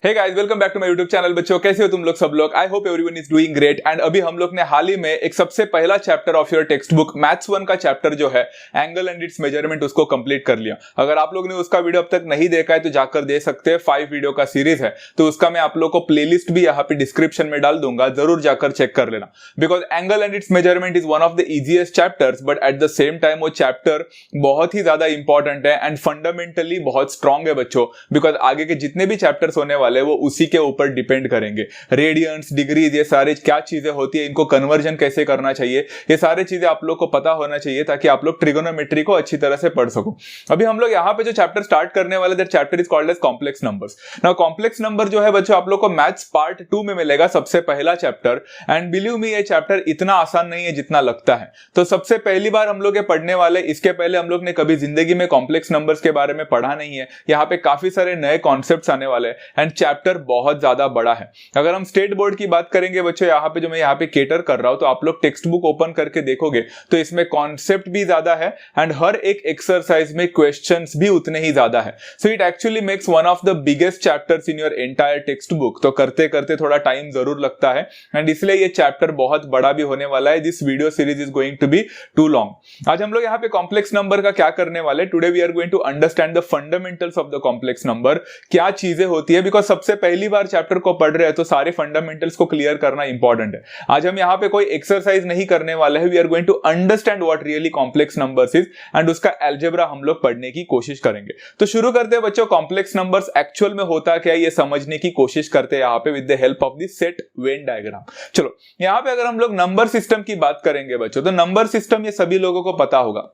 Hey guys, welcome back to my YouTube channel. बच्चों, कैसे हो तुम लोग सब लोग? I hope everyone is doing great. And अभी हम लोग ने हाल ही में एक सबसे पहला chapter of your text book maths 1 का चैप्टर जो है एंगल एंड इट्स मेजरमेंट, उसको कंप्लीट कर लिया। अगर आप लोग ने उसका वीडियो अब तक नहीं देखा है तो जाकर दे सकते हैं। 5 वीडियो का सीरीज है, तो उसका मैं आप लोग को प्लेलिस्ट भी यहाँ पे डिस्क्रिप्शन में डाल दूंगा, जरूर जाकर चेक कर लेना। Because angle and it's measurement is one of the easiest chapters, but at the same time वो चैप्टर बहुत ही ज्यादा इंपॉर्टेंट है एंड फंडामेंटली बहुत स्ट्रांग है बच्चों। बिकॉज आगे के जितने भी चैप्टर्स होने वाले वो उसी के ऊपर डिपेंड करेंगे। रेडियंस, डिग्रीज, ये सारे क्या चीजें होती है, इनको कन्वर्जन कैसे करना चाहिए, ये सारी चीजें आप लोग को पता होना चाहिए ताकि आप लोग ट्रिगोनोमेट्री को अच्छी तरह से पढ़ सको। अभी हम लोग यहाँ पे जो चैप्टर स्टार्ट करने वाले, that chapter is called as complex numbers. Now complex number जो है बच्चों आप लोग को मैथ्स पार्ट 2 में मिलेगा, सबसे पहला चैप्टर। एंड बिलीव मी, ये चैप्टर इतना आसान नहीं है जितना लगता है। तो सबसे पहली बार हम लोग ये पढ़ने वाले, इसके पहले हम लोग ने कभी जिंदगी में कॉम्प्लेक्स नंबर्स के बारे में पढ़ा नहीं है। यहाँ पे काफी सारे नए कॉन्सेप्ट्स आने वाले हैं एंड चैप्टर बहुत ज्यादा बड़ा है। अगर हम स्टेट बोर्ड की बात करेंगे बच्चों, यहाँ पे जो मैं यहाँ पे केटर कर रहा हूं, तो आप लोग टेक्स्ट बुक ओपन करके देखोगे तो इसमें कॉन्सेप्ट भी ज्यादा है एंड हर एक एक्सरसाइज में क्वेश्चंस भी उतने ही ज्यादा है। So it actually makes one of the biggest chapters in your entire text book. तो करते करते थोड़ा टाइम जरूर लगता है एंड इसलिए ये चैप्टर बहुत बड़ा भी होने वाला है। This video series is going to be too long. आज हम लोग यहाँ पे कॉम्प्लेक्स नंबर का क्या करने वाले, today we are going to understand the fundamentals of the complex number, क्या चीजें होती है। बिकॉज सबसे पहली बार चैप्टर को पढ़ रहे हैं तो सारे फंडामेंटल्स को क्लियर करना इंपॉर्टेंट है। आज हम यहाँ पे कोई एक्सरसाइज नहीं करने वाले हैं, we are going to understand what really complex numbers is and उसका अलजेब्रा हम लोग पढ़ने की कोशिश करेंगे। तो शुरू करते हैं बच्चों, कॉम्प्लेक्स नंबर्स एक्चुअल में होता क्या है ये समझने की कोशिश करते हैं यहाँ पे with the help of the set Venn diagram. चलो, यहाँ पे अगर हम लोग नंबर सिस्टम की बात करेंगे बच्चों, तो नंबर सिस्टम ये सभी लोगों को पता होगा।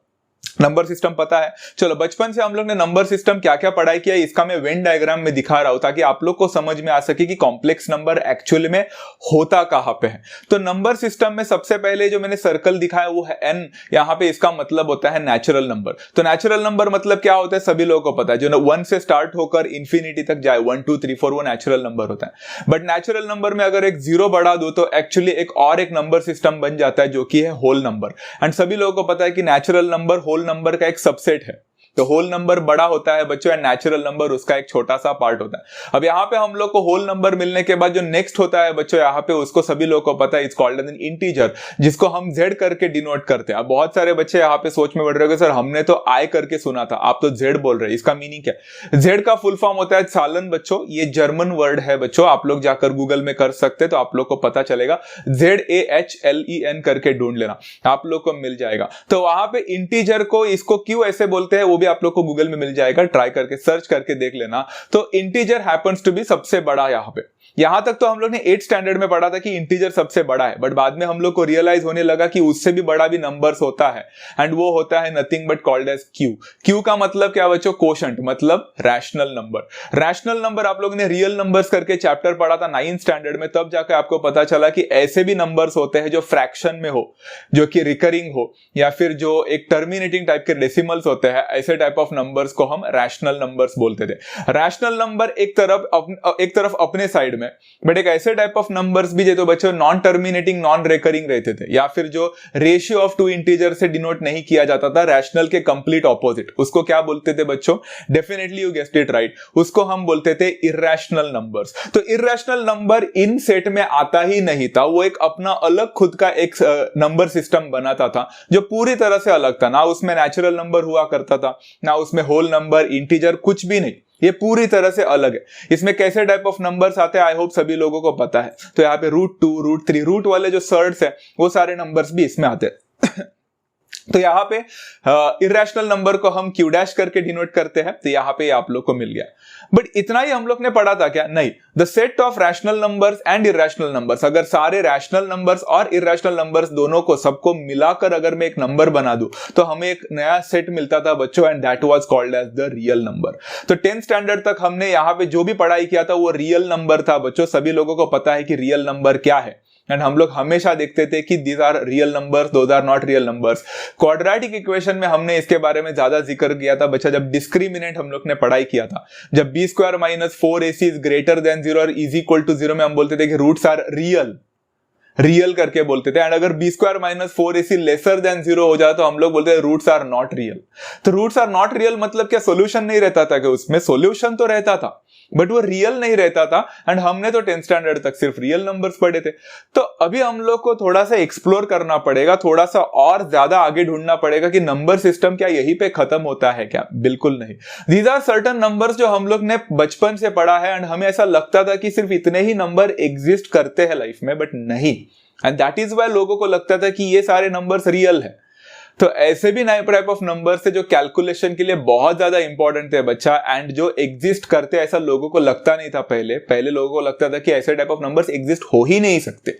नंबर सिस्टम पता है। चलो, बचपन से हम लोग ने नंबर सिस्टम क्या क्या पढ़ाई किया, इसका मैं वेन डायग्राम में दिखा रहा हूं ताकि आप लोग को समझ में आ सके कि कॉम्प्लेक्स नंबर एक्चुअली में होता कहां पे है। तो नंबर सिस्टम में सबसे पहले जो मैंने सर्कल दिखाया वो है n। यहां पे इसका मतलब होता है नेचुरल नंबर। तो नेचुरल नंबर मतलब क्या होता है सभी लोगों को पता है, जो 1 से स्टार्ट होकर इंफिनिटी तक जाए, 1 2 3 4, वो नेचुरल नंबर होता है। बट नेचुरल नंबर में अगर एक 0 बढ़ा दो तो एक्चुअली एक नंबर सिस्टम बन जाता है जो कि है होल नंबर। एंड सभी लोगों को पता है कि नेचुरल नंबर होल नंबर का एक सबसेट है। तो होल नंबर बड़ा होता है बच्चों एंड नेचुरल नंबर उसका एक छोटा सा पार्ट होता है। अब यहाँ पे हम लोग को होल नंबर मिलने के बाद जो नेक्स्ट होता है बच्चों, यहाँ पे उसको सभी लोगों को पता है, इट्स कॉल्ड एन इंटीजर, जिसको हम z करके डिनोट करते हैं। अब बहुत सारे बच्चे यहाँ पे सोच में बढ़ रहे हो सर हमने तो i करके सुना था, आप तो z बोल रहे हैं, इसका मीनिंग क्या है? z का फुल फॉर्म होता है सालन बच्चों, ये जर्मन वर्ड है बच्चों, आप लोग जाकर गूगल में कर सकते हैं तो आप लोग को पता चलेगा। ZAHLEN करके ढूंढ लेना, आप लोग को मिल जाएगा। तो वहां पे इंटीजर को इसको क्यों ऐसे बोलते हैं वो भी आप लोग को गूगल में मिल जाएगा, ट्राई करके सर्च करके देख लेना। तो इंटीजर हैपेंस टू बी सबसे बड़ा। यहां तक तो हम लोग ने 8th स्टैंडर्ड में पढ़ा था कि इंटीजर सबसे बड़ा है, बट बाद में हम लोग को रियलाइज होने लगा कि उससे भी बड़ा भी नंबर्स होता है एंड वो होता है nothing but called as Q. Q का मतलब क्या बच्चों? कोशेंट, मतलब रैशनल नंबर। रैशनल नंबर आप लोग ने रियल नंबर्स करके चैप्टर पढ़ा था 9th स्टैंडर्ड में, तब जाकर आपको पता चला कि ऐसे भी नंबर्स होते हैं जो फ्रैक्शन में हो, जो कि रिकरिंग हो, या फिर जो एक टर्मिनेटिंग टाइप के डेसिमल्स होते हैं, ऐसे टाइप ऑफ नंबर्स को हम रैशनल नंबर्स बोलते थे। रैशनल नंबर एक तरफ अपने साइड में, बट एक ऐसे टाइप ऑफ नंबर्स भी जो बच्चों नॉन टर्मिनेटिंग नॉन रिकरिंग रहते थे, या फिर जो रेशियो ऑफ 2 इंटीजर से डिनोट नहीं किया जाता था, रैशनल के कंप्लीट ऑपोजिट, उसको क्या बोलते थे बच्चों? Definitely you guessed it right, उसको हम बोलते थे इर्रेशनल नंबर्स। तो इर्रेशनल नंबर इन सेट में आता ही नहीं था, वो एक अपना अलग खुद का एक नंबर सिस्टम बनाता था जो पूरी तरह से अलग था। ना उसमें नेचुरल नंबर हुआ करता था, ना उसमें होल नंबर, इंटीजर, कुछ भी नहीं, ये पूरी तरह से अलग है। इसमें कैसे टाइप ऑफ नंबर्स आते हैं आई होप सभी लोगों को पता है। तो यहाँ पे √2, √3, रूट वाले जो सर्ड्स है वो सारे नंबर्स भी इसमें आते हैं। तो यहाँ पे इर्रेशनल नंबर को हम क्यू डैश करके डिनोट करते हैं, तो यहाँ पे आप लोग को मिल गया। बट इतना ही हम लोग ने पढ़ा था क्या? नहीं, the set of rational numbers and irrational numbers, अगर सारे रैशनल नंबर्स और इर्रेशनल नंबर्स दोनों को सबको मिलाकर अगर मैं एक नंबर बना दूं तो हमें एक नया सेट मिलता था बच्चों and that was called as the real number. तो 10th स्टैंडर्ड तक हमने यहाँ पे जो भी पढ़ाई किया था वो रियल नंबर था बच्चों। सभी लोगों को पता है कि रियल नंबर क्या है एंड हम लोग हमेशा देखते थे कि these are real numbers, those are not real numbers. Quadratic equation में हमने इसके बारे में ज्यादा जिक्र किया था बच्चा जब डिस्क्रिमिनेंट हम लोग ने पढ़ाई किया था। जब b² - 4ac is greater than 0 और इज इक्वल टू 0 में हम बोलते थे कि रूट्स आर रियल करके बोलते थे। एंड अगर b² - 4ac लेसर देन 0 हो जाए तो हम लोग बोलते थे रूट्स आर नॉट रियल। तो रूट्स आर नॉट रियल मतलब क्या सोल्यूशन नहीं रहता था कि उसमें सोल्यूशन तो रहता था, बट वो रियल नहीं रहता था, एंड हमने तो 10th स्टैंडर्ड तक सिर्फ रियल नंबर्स पढ़े थे। तो अभी हम लोग को थोड़ा सा एक्सप्लोर करना पड़ेगा, थोड़ा सा और ज्यादा आगे ढूंढना पड़ेगा कि नंबर सिस्टम क्या यहीं पे खत्म होता है क्या? बिल्कुल नहीं। दीज आर सर्टन नंबर्स जो हम लोग ने बचपन से पढ़ा है, एंड हमें ऐसा लगता था कि सिर्फ इतने ही नंबर एग्जिस्ट करते हैं लाइफ में, बट नहीं। एंड दैट इज वाई लोगों को लगता था कि ये सारे नंबर्स रियल है। तो ऐसे भी नए टाइप ऑफ नंबर्स है जो कैलकुलेशन के लिए बहुत ज्यादा इंपॉर्टेंट थे बच्चा, एंड जो एग्जिस्ट करते ऐसा लोगों को लगता नहीं था। पहले लोगों को लगता था कि ऐसे टाइप ऑफ नंबर्स एग्जिस्ट हो ही नहीं सकते,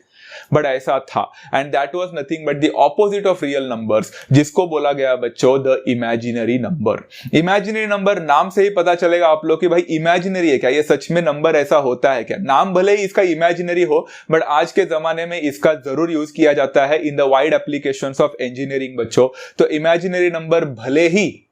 बट ऐसा था। And that was nothing but the opposite of real numbers, जिसको बोला गया बच्चों the imaginary number. Imaginary number, नाम से ही पता चलेगा आप लोग कि भाई इमेजिनरी है क्या, ये सच में नंबर ऐसा होता है क्या? नाम भले ही इसका इमेजिनरी हो, बट आज के जमाने में इसका जरूर यूज किया जाता है in the wide applications of engineering बच्चों। तो इमेजिनरी नंबर भले ही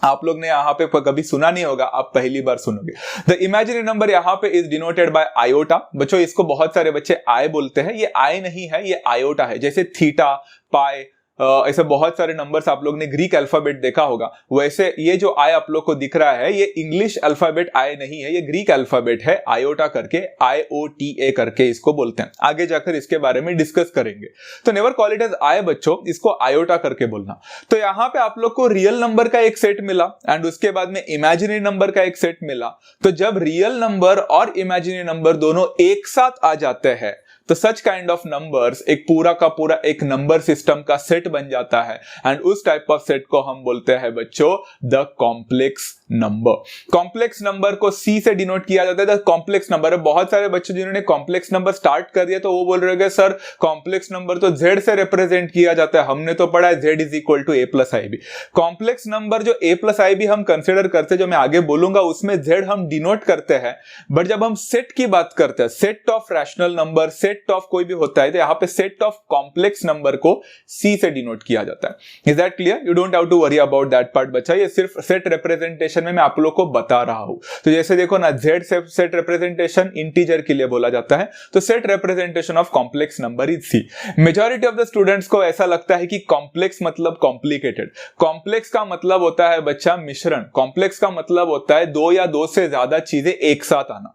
आप लोग ने यहां पे कभी सुना नहीं होगा, आप पहली बार सुनोगे। द इमेजिनरी नंबर यहां पे इज डिनोटेड बाय आयोटा। बच्चों इसको बहुत सारे बच्चे आई बोलते हैं, ये आई नहीं है, ये आयोटा है। जैसे थीटा, पाई, ऐसे बहुत सारे नंबर्स आप लोग ने ग्रीक अल्फाबेट देखा होगा, वैसे ये जो आई आप लोग को दिख रहा है ये इंग्लिश अल्फाबेट आई नहीं है, ये ग्रीक अल्फाबेट है, आयोटा करके, IOTA करके इसको बोलते हैं। आगे जाकर इसके बारे में डिस्कस करेंगे। तो never call it as I बच्चों, इसको आयोटा करके बोलना। तो यहां पे आप लोग को रियल नंबर का एक सेट मिला, एंड उसके बाद में इमेजिनरी नंबर का एक सेट मिला। तो जब रियल नंबर और इमेजिनरी नंबर दोनों एक साथ आ जाते हैं, तो सच काइंड ऑफ नंबर्स एक पूरा का पूरा एक नंबर सिस्टम का सेट बन जाता है, एंड उस टाइप ऑफ सेट को हम बोलते हैं बच्चों the complex number. Complex number को C से डिनोट किया जाता है द कॉम्प्लेक्स नंबर। बहुत सारे बच्चों जिन्होंने कॉम्प्लेक्स नंबर स्टार्ट कर दिया तो वो बोल रहे हैं सर कॉम्प्लेक्स नंबर तो Z से रिप्रेजेंट किया जाता है, हमने तो पढ़ा है Z is equal to A+IB। Complex number जो A+IB हम कंसिडर करते हैं, जो मैं आगे बोलूंगा, उसमें Z हम डिनोट करते हैं। बट जब हम सेट की बात करते हैं, set of rational number, set of कोई भी होता है, तो यहाँ पे सेट ऑफ कॉम्प्लेक्स नंबर को C से डिनोट किया जाता है। Is that clear? You don't have to worry about that part बच्चा, ये सिर्फ सेट रिप्रेजेंटेशन में मैं आप लोग को बता रहा हूं। तो जैसे देखो ना, Z सेट रिप्रेजेंटेशन इंटीजर के लिए बोला जाता है, तो set representation of complex number is C। Majority of the students को ऐसा लगता है कि कॉम्प्लेक्स मतलब कॉम्प्लिकेटेड। कॉम्प्लेक्स का मतलब होता है बच्चा मिश्रण। कॉम्प्लेक्स का मतलब होता है दो या दो से ज्यादा चीजें एक साथ आना।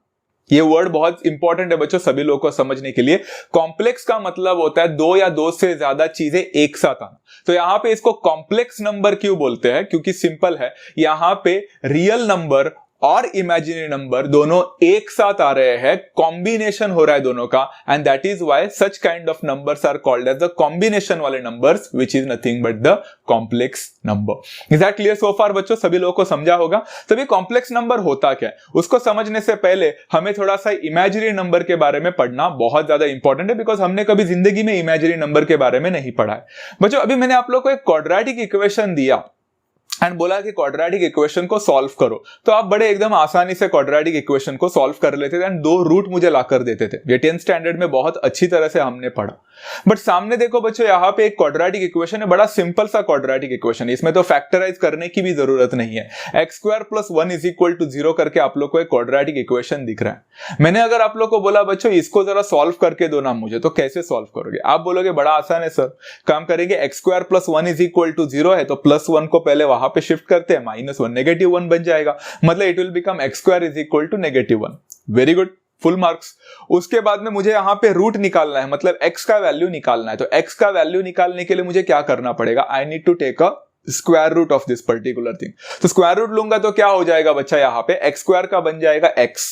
ये वर्ड बहुत इंपॉर्टेंट है बच्चों सभी लोगों को समझने के लिए। कॉम्प्लेक्स का मतलब होता है दो या दो से ज्यादा चीजें एक साथ आना। तो यहां पे इसको कॉम्प्लेक्स नंबर क्यों बोलते हैं? क्योंकि सिंपल है, यहां पे रियल नंबर और इमेजिनरी नंबर दोनों एक साथ आ रहे हैं, कॉम्बिनेशन हो रहा है दोनों का, and that is why such kind of numbers are called as the combination वाले numbers, which is nothing but the complex number. Is that clear so far बच्चों? सभी लोगों को समझा होगा। तो ये कॉम्प्लेक्स नंबर होता क्या है, उसको समझने से पहले हमें थोड़ा सा इमेजिनरी नंबर के बारे में पढ़ना बहुत ज्यादा इंपॉर्टेंट है, बिकॉज हमने कभी जिंदगी में इमेजिनरी नंबर के बारे में नहीं पढ़ा है। बच्चों अभी मैंने आप लोग को एक क्वाड्रेटिक इक्वेशन दिया एंड बोला कि क्वाड्रेटिक इक्वेशन को सॉल्व करो, तो आप बड़े एकदम आसानी से क्वाड्रेटिक इक्वेशन को सॉल्व कर लेते थे, एंड दो रूट मुझे ला कर देते थे। ये 10th स्टैंडर्ड में बहुत अच्छी तरह से हमने पढ़ा। बट सामने देखो बच्चों, यहाँ पे एक क्वाड्रेटिक इक्वेशन है, बड़ा सिंपल सा क्वाड्रेटिक इक्वेशन है, इसमें तो फैक्टराइज करने की भी जरूरत नहीं है। x² + 1 = 0 करके आप लोग को एक क्वाड्रेटिक इक्वेशन दिख रहा है। मैंने अगर आप लोग को बोला बच्चों इसको जरा सॉल्व करके दो ना मुझे, तो कैसे सॉल्व करोगे? आप बोलोगे बड़ा आसान है सर, काम करेंगे x² + 1 = 0 है, तो +1 को पहले वहां पे शिफ्ट करते हैं, -1 -1 बन जाएगा, मतलब it will become x² = -1। Very good, full marks. उसके बाद में मुझे यहां पे रूट निकालना है, मतलब x का वैल्यू निकालना है। तो x का वैल्यू निकालने के लिए मुझे क्या करना पड़ेगा? I need to take a square root of this particular thing. तो स्क्वायर रूट लूंगा तो क्या हो जाएगा बच्चा, यहां पे x² का बन जाएगा x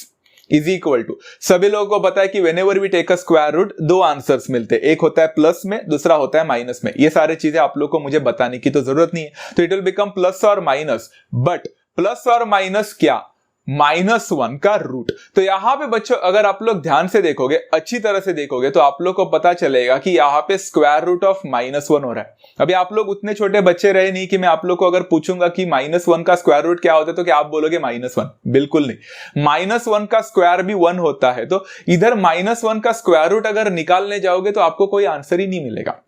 इज इक्वल टू, सभी लोगों को पता है कि whenever we take a square root दो आंसर्स मिलते हैं, एक होता है प्लस में, दूसरा होता है माइनस में। ये सारी चीजें आप लोग को मुझे बताने की तो जरूरत नहीं है। तो इट विल बिकम प्लस और माइनस, बट प्लस और माइनस क्या? -1 का रूट। तो यहां पे बच्चों अगर आप लोग ध्यान से देखोगे, अच्छी तरह से देखोगे, तो आप लोग को पता चलेगा कि यहां पे स्क्वायर रूट ऑफ -1 हो रहा है। अभी आप लोग उतने छोटे बच्चे रहे नहीं कि मैं आप लोग को अगर पूछूंगा कि -1 का स्क्वायर रूट क्या होता है तो क्या आप बोलोगे -1? बिल्कुल नहीं। -1 का स्क्वायर भी 1 होता है, तो इधर -1 का स्क्वायर रूट अगर निकालने जाओगे तो आपको कोई आंसर ही नहीं मिलेगा।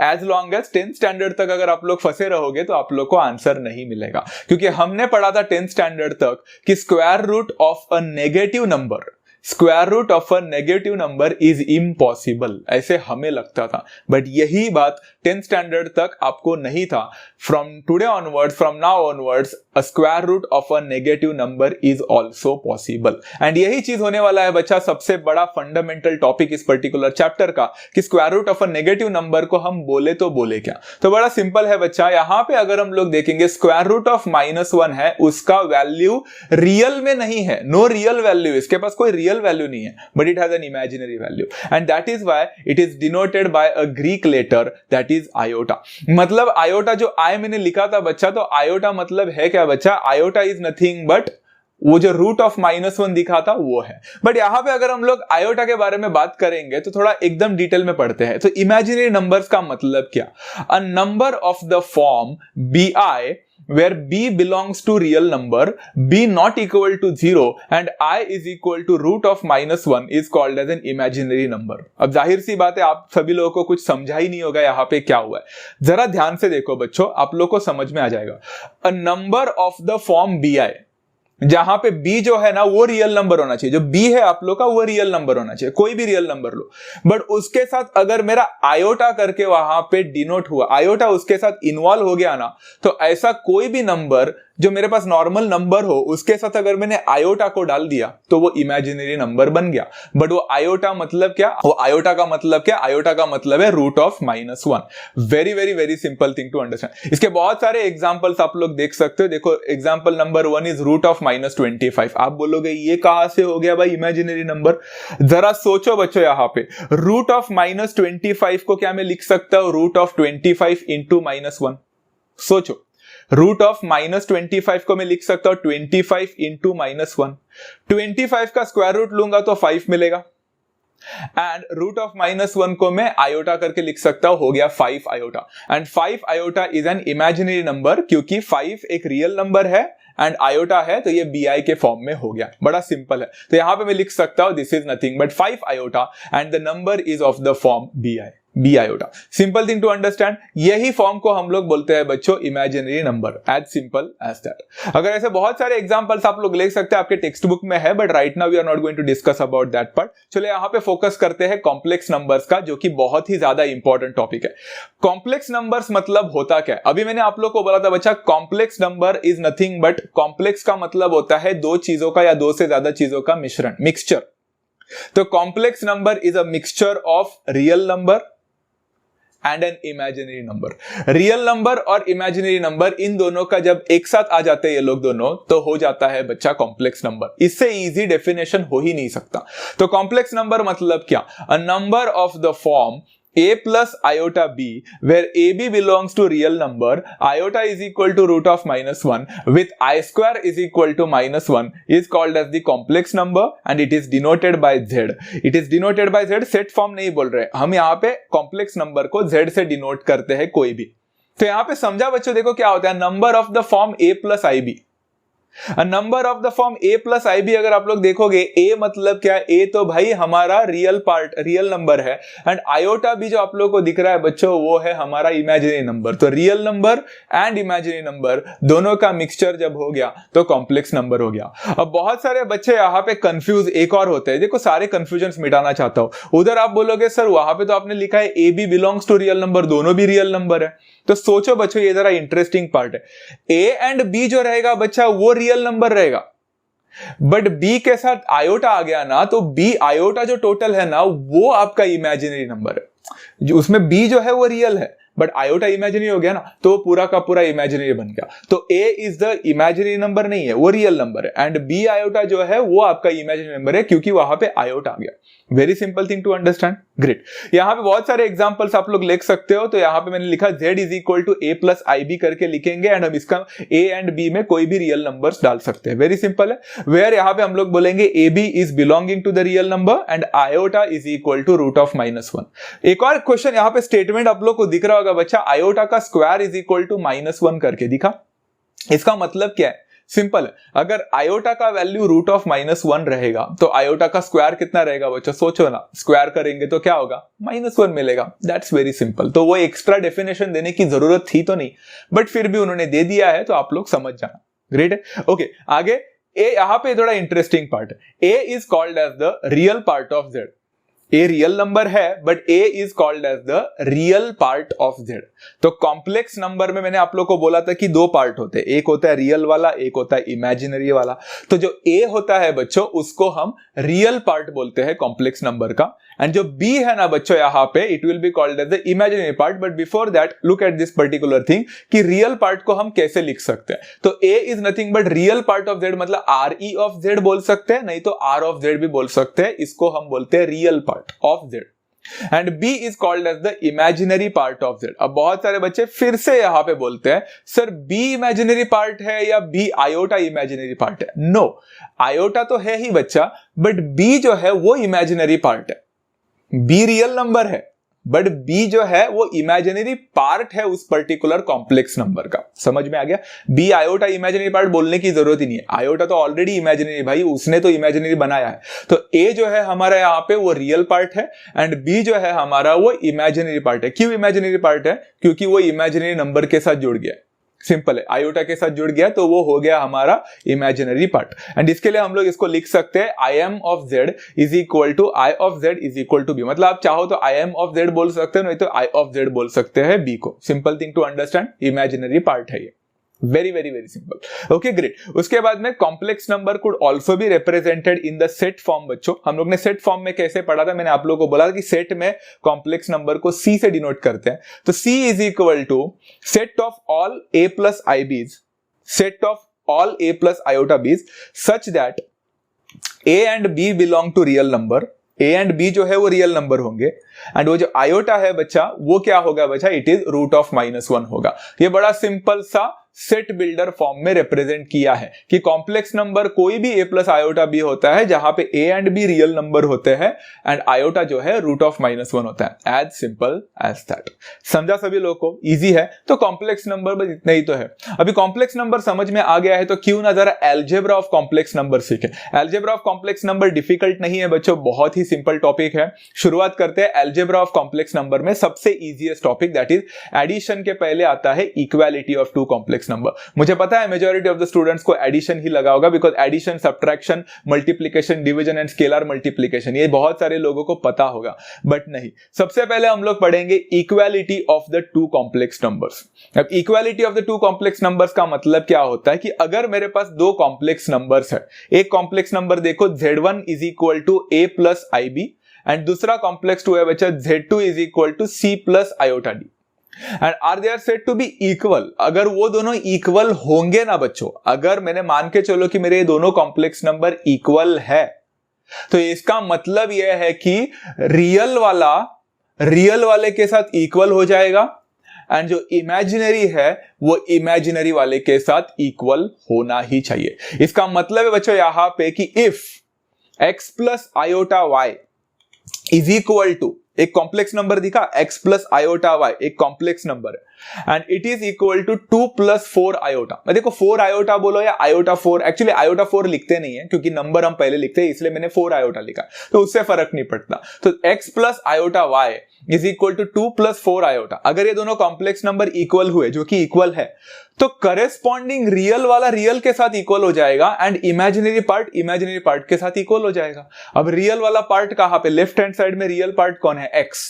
As long as 10th standard तक अगर आप लोग फंसे रहोगे तो आप लोग को आंसर नहीं मिलेगा, क्योंकि हमने पढ़ा था 10th स्टैंडर्ड तक कि square root of a negative number, square root of a negative number is impossible, ऐसे हमें लगता था, बट यही बात 10th स्टैंडर्ड तक आपको नहीं था। From today onwards, from now onwards, a square root of a negative number is also possible. And यही चीज होने वाला है बच्चा, सबसे बड़ा फंडामेंटल टॉपिक इस पर्टिकुलर चैप्टर का, कि square root of a negative number को हम बोले तो बोले क्या। तो बड़ा सिंपल है बच्चा, यहां पे अगर हम लोग देखेंगे स्क्वायर रूट ऑफ -1 है, उसका वैल्यू रियल में नहीं है, नो रियल वैल्यू, इसके पास कोई रियल वैल्यू नहीं है, but it has an imaginary value, and that is why it is denoted by a Greek letter that is iota. मतलब आयोटा, जो आई मैंने लिखा था बच्चा, तो आयोटा मतलब है क्या बच्चा, आयोटा इज नथिंग बट वो जो रूट ऑफ -1 दिखा था वो है। बट यहां पे अगर हम लोग आयोटा के बारे में बात करेंगे तो थोड़ा एकदम डिटेल में पढ़ते हैं। तो इमेजिनरी नंबर्स का मतलब क्या, a number of the form bi where b belongs to real number, b not equal to 0 and I is equal to root of -1 is called as an imaginary number। अब जाहिर सी बात है, आप सभी लोगों को कुछ समझा ही नहीं होगा यहाँ पे क्या हुआ है। जरा ध्यान से देखो बच्चों, आप लोगों को समझ में आ जाएगा। A number of the form bi, जहां पे b जो है ना वो रियल नंबर होना चाहिए, जो b है आप लोग का वो रियल नंबर होना चाहिए, कोई भी रियल नंबर लो, बट उसके साथ अगर मेरा आयोटा करके वहां पे डिनोट हुआ, आयोटा उसके साथ इन्वॉल्व हो गया ना, तो ऐसा कोई भी नंबर जो मेरे पास नॉर्मल नंबर हो उसके साथ अगर मैंने आयोटा को डाल दिया तो वो इमेजिनरी नंबर बन गया। बट वो आयोटा मतलब क्या, वो आयोटा का मतलब क्या, आयोटा का मतलब है root of -1। Very very very simple thing to understand. इसके बहुत सारे एग्जांपल्स आप लोग देख सकते हो। देखो example number 1 is root of -25। आप बोलोगे ये कहां से हो गया भाई इमेजिनरी नंबर, जरा सोचो बच्चों, यहां पे रूट ऑफ -25 को क्या मैं लिख सकता हूं, रूट ऑफ 25 इंटू -1। सोचो, रूट ऑफ -25 को मैं लिख सकता हूं 25 इंटू -1। 25 का स्क्वायर रूट लूंगा तो 5 मिलेगा, एंड रूट ऑफ -1 को मैं आयोटा करके लिख सकता हूं, हो गया 5 iota. And 5 iota is an imaginary number, क्योंकि 5 एक रियल नंबर है एंड आयोटा है, तो ये bi के फॉर्म में हो गया। बड़ा सिंपल है। तो यहां पे मैं लिख सकता हूं this is nothing but 5 iota and the number is of the form b iota. Simple thing to understand, यही फॉर्म को हम लोग बोलते हैं बच्चों imaginary number, as simple as that. अगर ऐसे बहुत सारे एग्जांपल्स आप लोग ले सकते हैं, आपके टेक्स्ट बुक में है, but right now we are not going to discuss about that part. चलो यहां पे फोकस करते हैं कॉम्प्लेक्स नंबर्स का, जो कि बहुत ही ज्यादा इंपॉर्टेंट टॉपिक है। कॉम्प्लेक्स नंबर्स मतलब होता क्या है, अभी मैंने आप लोग को बोला था बच्चा, complex number is nothing but, complex का मतलब होता है दो चीजों का या दो से ज्यादा चीजों का मिश्रण, मिक्सचर। तो complex number is a mixture of real number and an imaginary number. Real number और इमेजिनरी नंबर, इन दोनों का जब एक साथ आ जाते हैं ये लोग दोनों, तो हो जाता है बच्चा कॉम्प्लेक्स नंबर। इससे इजी डेफिनेशन हो ही नहीं सकता। तो कॉम्प्लेक्स नंबर मतलब क्या, a number of the form a plus iota b where ab belongs to real number, iota is equal to root of -1 with I square is equal to -1 is called as the complex number and it is denoted by z। it is denoted by z, set form नहीं बोल रहे हम, यहाँ पे complex number को z से denote करते हैं कोई भी। तो यहाँ पे समझा बच्चों, देखो क्या होता है, number of the form a plus ib, number of the form a plus ib। अगर आप लोग देखोगे a मतलब क्या, a तो भाई हमारा रियल पार्ट, रियल नंबर है, एंड आयोटा भी जो आप लोग को दिख रहा है बच्चों वो है हमारा इमेजिनरी नंबर। तो real number and imaginary number दोनों का मिक्सचर जब हो गया तो कॉम्प्लेक्स नंबर हो गया। अब बहुत सारे बच्चे यहाँ पे कंफ्यूज एक और होते हैं, देखो सारे कंफ्यूजन मिटाना चाहता हूं। उधर आप बोलोगे सर वहां पे तो आपने लिखा है a b belongs to real number, दोनों भी रियल नंबर है। तो सोचो बच्चों, ये जरा इंटरेस्टिंग पार्ट है, a एंड b जो रहेगा बच्चा वो रियल नंबर रहेगा, बट b के साथ आयोटा आ गया ना, तो b आयोटा जो टोटल है ना वो आपका इमेजिनरी नंबर है। जो उसमें b जो है वो रियल है बट आयोटा इमेजिनरी हो गया ना, तो पूरा का पूरा इमेजिनरी बन गया। तो a is the imaginary number नहीं है, वो रियल नंबर है, एंड b आयोटा जो है वो आपका इमेजिनरी नंबर है, क्योंकि वहां पे आयोटा आ गया। Very simple thing to understand, great. यहां पे बहुत सारे एग्जांपल्स आप लोग लिख सकते हो। तो यहां पे मैंने लिखा z is equal to a plus ib करके लिखेंगे, एंड हम इसका a एंड b में कोई भी रियल नंबर्स डाल सकते हैं। वेरी सिंपल है। वेयर यहां पे हम लोग बोलेंगे ab is belonging to the real number and iota is equal to root of -1। एक और क्वेश्चन यहां पे स्टेटमेंट आप लोग को दिख रहा होगा बच्चा, आयोटा का स्क्वायर इज इक्वल टू -1 करके दिखा। इसका मतलब क्या है, सिंपल है, अगर आयोटा का वैल्यू रूट ऑफ -1 रहेगा तो आयोटा का स्क्वायर कितना रहेगा बच्चों, सोचो ना, स्क्वायर करेंगे तो क्या होगा, -1 मिलेगा। That's very simple. तो वो एक्स्ट्रा डेफिनेशन देने की जरूरत थी तो नहीं, बट फिर भी उन्होंने दे दिया है, तो आप लोग समझ जाना। ग्रेट है। ओके, आगे ए यहां पे थोड़ा इंटरेस्टिंग पार्ट है, A is called as the real part of Z. A real number है but A is called as the real part of Z. तो कॉम्प्लेक्स नंबर में मैंने आप लोग को बोला था कि दो पार्ट होते हैं, एक होता है रियल वाला, एक होता है इमेजिनरी वाला। तो जो ए होता है बच्चों उसको हम रियल पार्ट बोलते हैं कॉम्प्लेक्स नंबर का, एंड जो बी है ना बच्चों यहां पे it will be called as the imaginary part. But before that look at this particular thing कि रियल पार्ट को हम कैसे लिख सकते हैं। तो A is nothing but real part of Z, मतलब आर ई ऑफ जेड बोल सकते हैं, नहीं तो आर ऑफ जेड भी बोल सकते हैं, इसको हम बोलते हैं real part of Z. And B is called as the imaginary part of Z. अब बहुत सारे बच्चे फिर से यहां पे बोलते हैं सर बी इमेजिनरी पार्ट है या बी आयोटा इमेजिनरी पार्ट है। नो, आयोटा तो है ही बच्चा, बट बी जो है वो इमेजिनरी पार्ट है। बी रियल नंबर है बट बी जो है वो इमेजिनरी पार्ट है उस पर्टिकुलर कॉम्प्लेक्स नंबर का। समझ में आ गया? बी आयोटा इमेजिनरी पार्ट बोलने की जरूरत ही नहीं है, आयोटा तो ऑलरेडी इमेजिनरी, भाई उसने तो इमेजिनरी बनाया है। तो ए जो है हमारा यहाँ पे वो रियल पार्ट है एंड बी जो है हमारा वो इमेजिनरी पार्ट है। क्यों इमेजिनरी पार्ट है? क्योंकि वो इमेजिनरी नंबर के साथ जुड़ गया, सिंपल है, आयोटा के साथ जुड़ गया तो वो हो गया हमारा इमेजिनरी पार्ट। एंड इसके लिए हम लोग इसको लिख सकते हैं I M of Z is equal to I of Z is equal to B. मतलब आप चाहो तो आई एम ऑफ जेड बोल सकते हो, नहीं तो आई ऑफ जेड बोल सकते हैं बी को। Simple thing to understand, imaginary part है ये, very very very simple. Okay great. उसके बाद में complex number could also be represented in the set form. बच्चों हम लोग ने सेट फॉर्म में कैसे पढ़ा था, मैंने आप लोगों को बोला था कि सेट में कॉम्प्लेक्स नंबर को सी से डिनोट करते हैं। तो C is equal to set of all A plus I B's, set of all A plus iota B's such that A and B belong to real number. A and B जो है वो real number होंगे and वो जो iota है बच्चा वो क्या होगा बच्चा, इट इज रूट ऑफ -1 होगा। ये बड़ा सिंपल सा सेट बिल्डर फॉर्म में रिप्रेजेंट किया है कि कॉम्प्लेक्स नंबर कोई भी ए प्लस आयोटा बी होता है जहां पे ए एंड बी रियल नंबर होते हैं एंड आयोटा जो है रूट ऑफ -1 होता है। As simple as that. समझा सभी लोगों को? इजी है। तो कॉम्प्लेक्स नंबर बस इतना ही तो है। अभी कॉम्प्लेक्स नंबर समझ में आ गया है तो क्यों ना जरा अलजेब्रा ऑफ कॉम्प्लेक्स नंबर सीखे। Algebra of complex number difficult नहीं है बच्चों, बहुत ही सिंपल टॉपिक है। शुरुआत करते हैं अलजेब्रा ऑफ कॉम्प्लेक्स नंबर में सबसे easiest topic, that is addition के पहले आता है equality of two complex number. मुझे पता है मेजॉरिटी ऑफ द स्टूडेंट्स को एडिशन ही लगा होगा, because addition, subtraction, multiplication, division and scalar multiplication ये बहुत सारे लोगों को पता होगा, बट नहीं। सबसे पहले हम लोग पढ़ेंगे equality of the two complex numbers. अब equality of the two complex numbers का मतलब क्या होता है कि अगर मेरे पास दो कॉम्प्लेक्स नंबर्स है, एक कॉम्प्लेक्स नंबर देखो Z1 is equal to A plus IB and दूसरा कॉम्प्लेक्स टू है बच्चा Z2 is equal to C plus iota D and are they are said to be equal. अगर वो दोनों इक्वल होंगे ना बच्चों, अगर मैंने मान के चलो कि मेरे दोनों कॉम्प्लेक्स नंबर इक्वल है तो इसका मतलब यह है कि रियल वाला रियल वाले के साथ इक्वल हो जाएगा एंड जो इमेजिनरी है वो इमेजिनरी वाले के साथ इक्वल होना ही चाहिए। इसका मतलब है बच्चों यहां पे कि if x plus iota y is equal to, एक कॉम्प्लेक्स नंबर दिखा x प्लस आयोटा y एक कॉम्प्लेक्स नंबर है and it is equal to 2 plus 4 iota. मैं देखो 4 आयोटा बोलो या आयोटा 4, एक्चुअली आयोटा 4 लिखते नहीं है क्योंकि नंबर हम पहले लिखते हैं, इसलिए मैंने 4 आयोटा लिखा, तो उससे फर्क नहीं पड़ता। तो x plus iota y is equal to 2 plus 4 iota. अगर ये दोनों कॉम्प्लेक्स नंबर इक्वल हुए, जो कि इक्वल है, तो करेस्पॉन्डिंग रियल वाला रियल के साथ इक्वल हो जाएगा and imaginary part imaginary part के साथ इक्वल हो जाएगा। अब रियल वाला पार्ट कहां पे, लेफ्ट हैंड साइड में रियल पार्ट कौन है, x,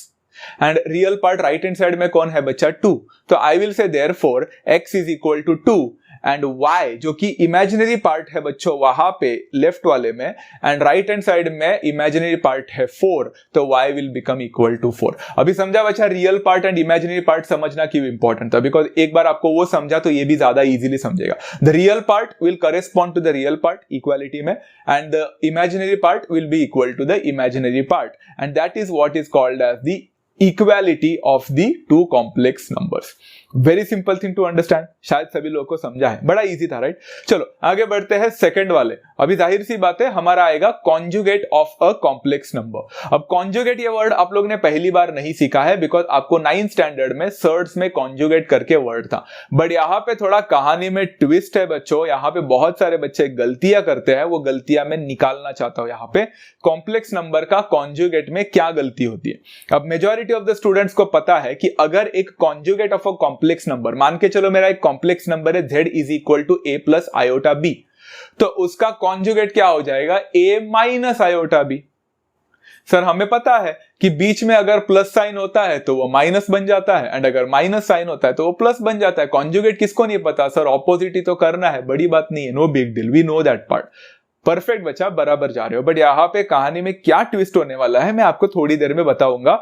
and real part right hand side में कौन है बच्चा, 2। तो I will say therefore x is equal to 2 and y जो कि इमेजिनरी पार्ट है बच्चों वहां पे लेफ्ट वाले में एंड राइट हैंड साइड में इमेजिनरी पार्ट है 4, तो y will become equal to 4। अभी समझा बच्चा real part and imaginary part समझना क्यों इंपॉर्टेंट था, बिकॉज एक बार आपको वो समझा तो ये भी ज्यादा इजीली समझेगा। The real part will correspond to the real part equality में and the imaginary part will be equal to the imaginary part and that is what is called as the equality of the two complex numbers. Very simple thing to understand, शायद सभी लोगों को समझा है, बड़ा easy था, right. चलो आगे बढ़ते हैं सेकंड वाले। अभी जाहिर सी बात है हमारा आएगा conjugate of a complex number. अब कॉन्जुगेट ये वर्ड आप लोग ने पहली बार नहीं सीखा है, बिकॉज आपको 9th स्टैंडर्ड में सर्ड्स में कॉन्जुगेट करके वर्ड था, बट यहाँ पे थोड़ा कहानी में ट्विस्ट है बच्चों। यहाँ पे बहुत सारे बच्चे गलतियां करते हैं, वो गलतियां मैं निकालना चाहता हूं। यहाँ पे कॉम्प्लेक्स नंबर का कॉन्जुगेट में क्या गलती होती है। अब मेजॉरिटी ऑफ द स्टूडेंट्स को पता है कि अगर एक conjugate of a complex number, मान के चलो मेरा एक कॉम्प्लेक्स नंबर है z is equal to a plus iota b, तो उसका कॉन्जुगेट क्या हो जाएगा, a minus iota b। Sir हमें पता है कि बीच में अगर प्लस साइन होता है तो वो माइनस बन जाता है, एंड अगर माइनस साइन होता है तो वो प्लस बन जाता है। कॉन्जुगेट किसको नहीं पता सर, ऑपोजिट ही तो करना है, बड़ी बात नहीं है, no big deal, we know that part. Perfect बच्चा, बराबर जा रहे हो। बट यहां पे कहानी में क्या ट्विस्ट होने वाला है मैं आपको थोड़ी देर में बताऊंगा।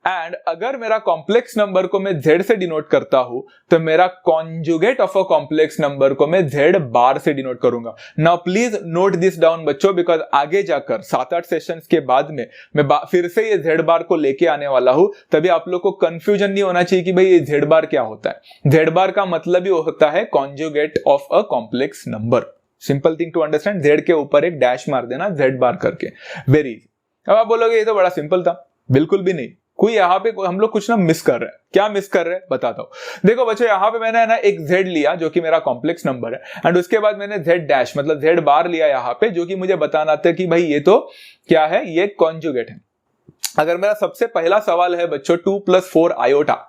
एंड अगर मेरा कॉम्प्लेक्स नंबर को मैं z से डिनोट करता हूं तो मेरा conjugate of a complex number को मैं z बार से डिनोट करूंगा। Now please note this down बच्चों, बिकॉज आगे जाकर 7-8 सेशंस के बाद में मैं फिर से ये z बार को लेके आने वाला हूं, तभी आप लोग को कंफ्यूजन नहीं होना चाहिए कि भाई ये z बार क्या होता है। z बार का मतलब ही होता है conjugate of a complex number. Simple thing to understand, z के ऊपर एक डैश मार देना z बार करके, वेरी इजी। अब आप बोलोगे ये तो बड़ा सिंपल था, बिल्कुल भी नहीं। कोई यहाँ पे हम लोग कुछ ना मिस कर रहे हैं। क्या मिस कर रहे हैं बताता हूं। देखो बच्चों, यहाँ पे मैंने ना एक z लिया जो कि मेरा कॉम्प्लेक्स नंबर है, एंड उसके बाद मैंने z डैश मतलब z बार लिया यहाँ पे, जो कि मुझे बताना था कि भाई ये तो क्या है, ये कॉन्जुगेट है। अगर मेरा सबसे पहला सवाल है बच्चों 2 + 4 आयोटा,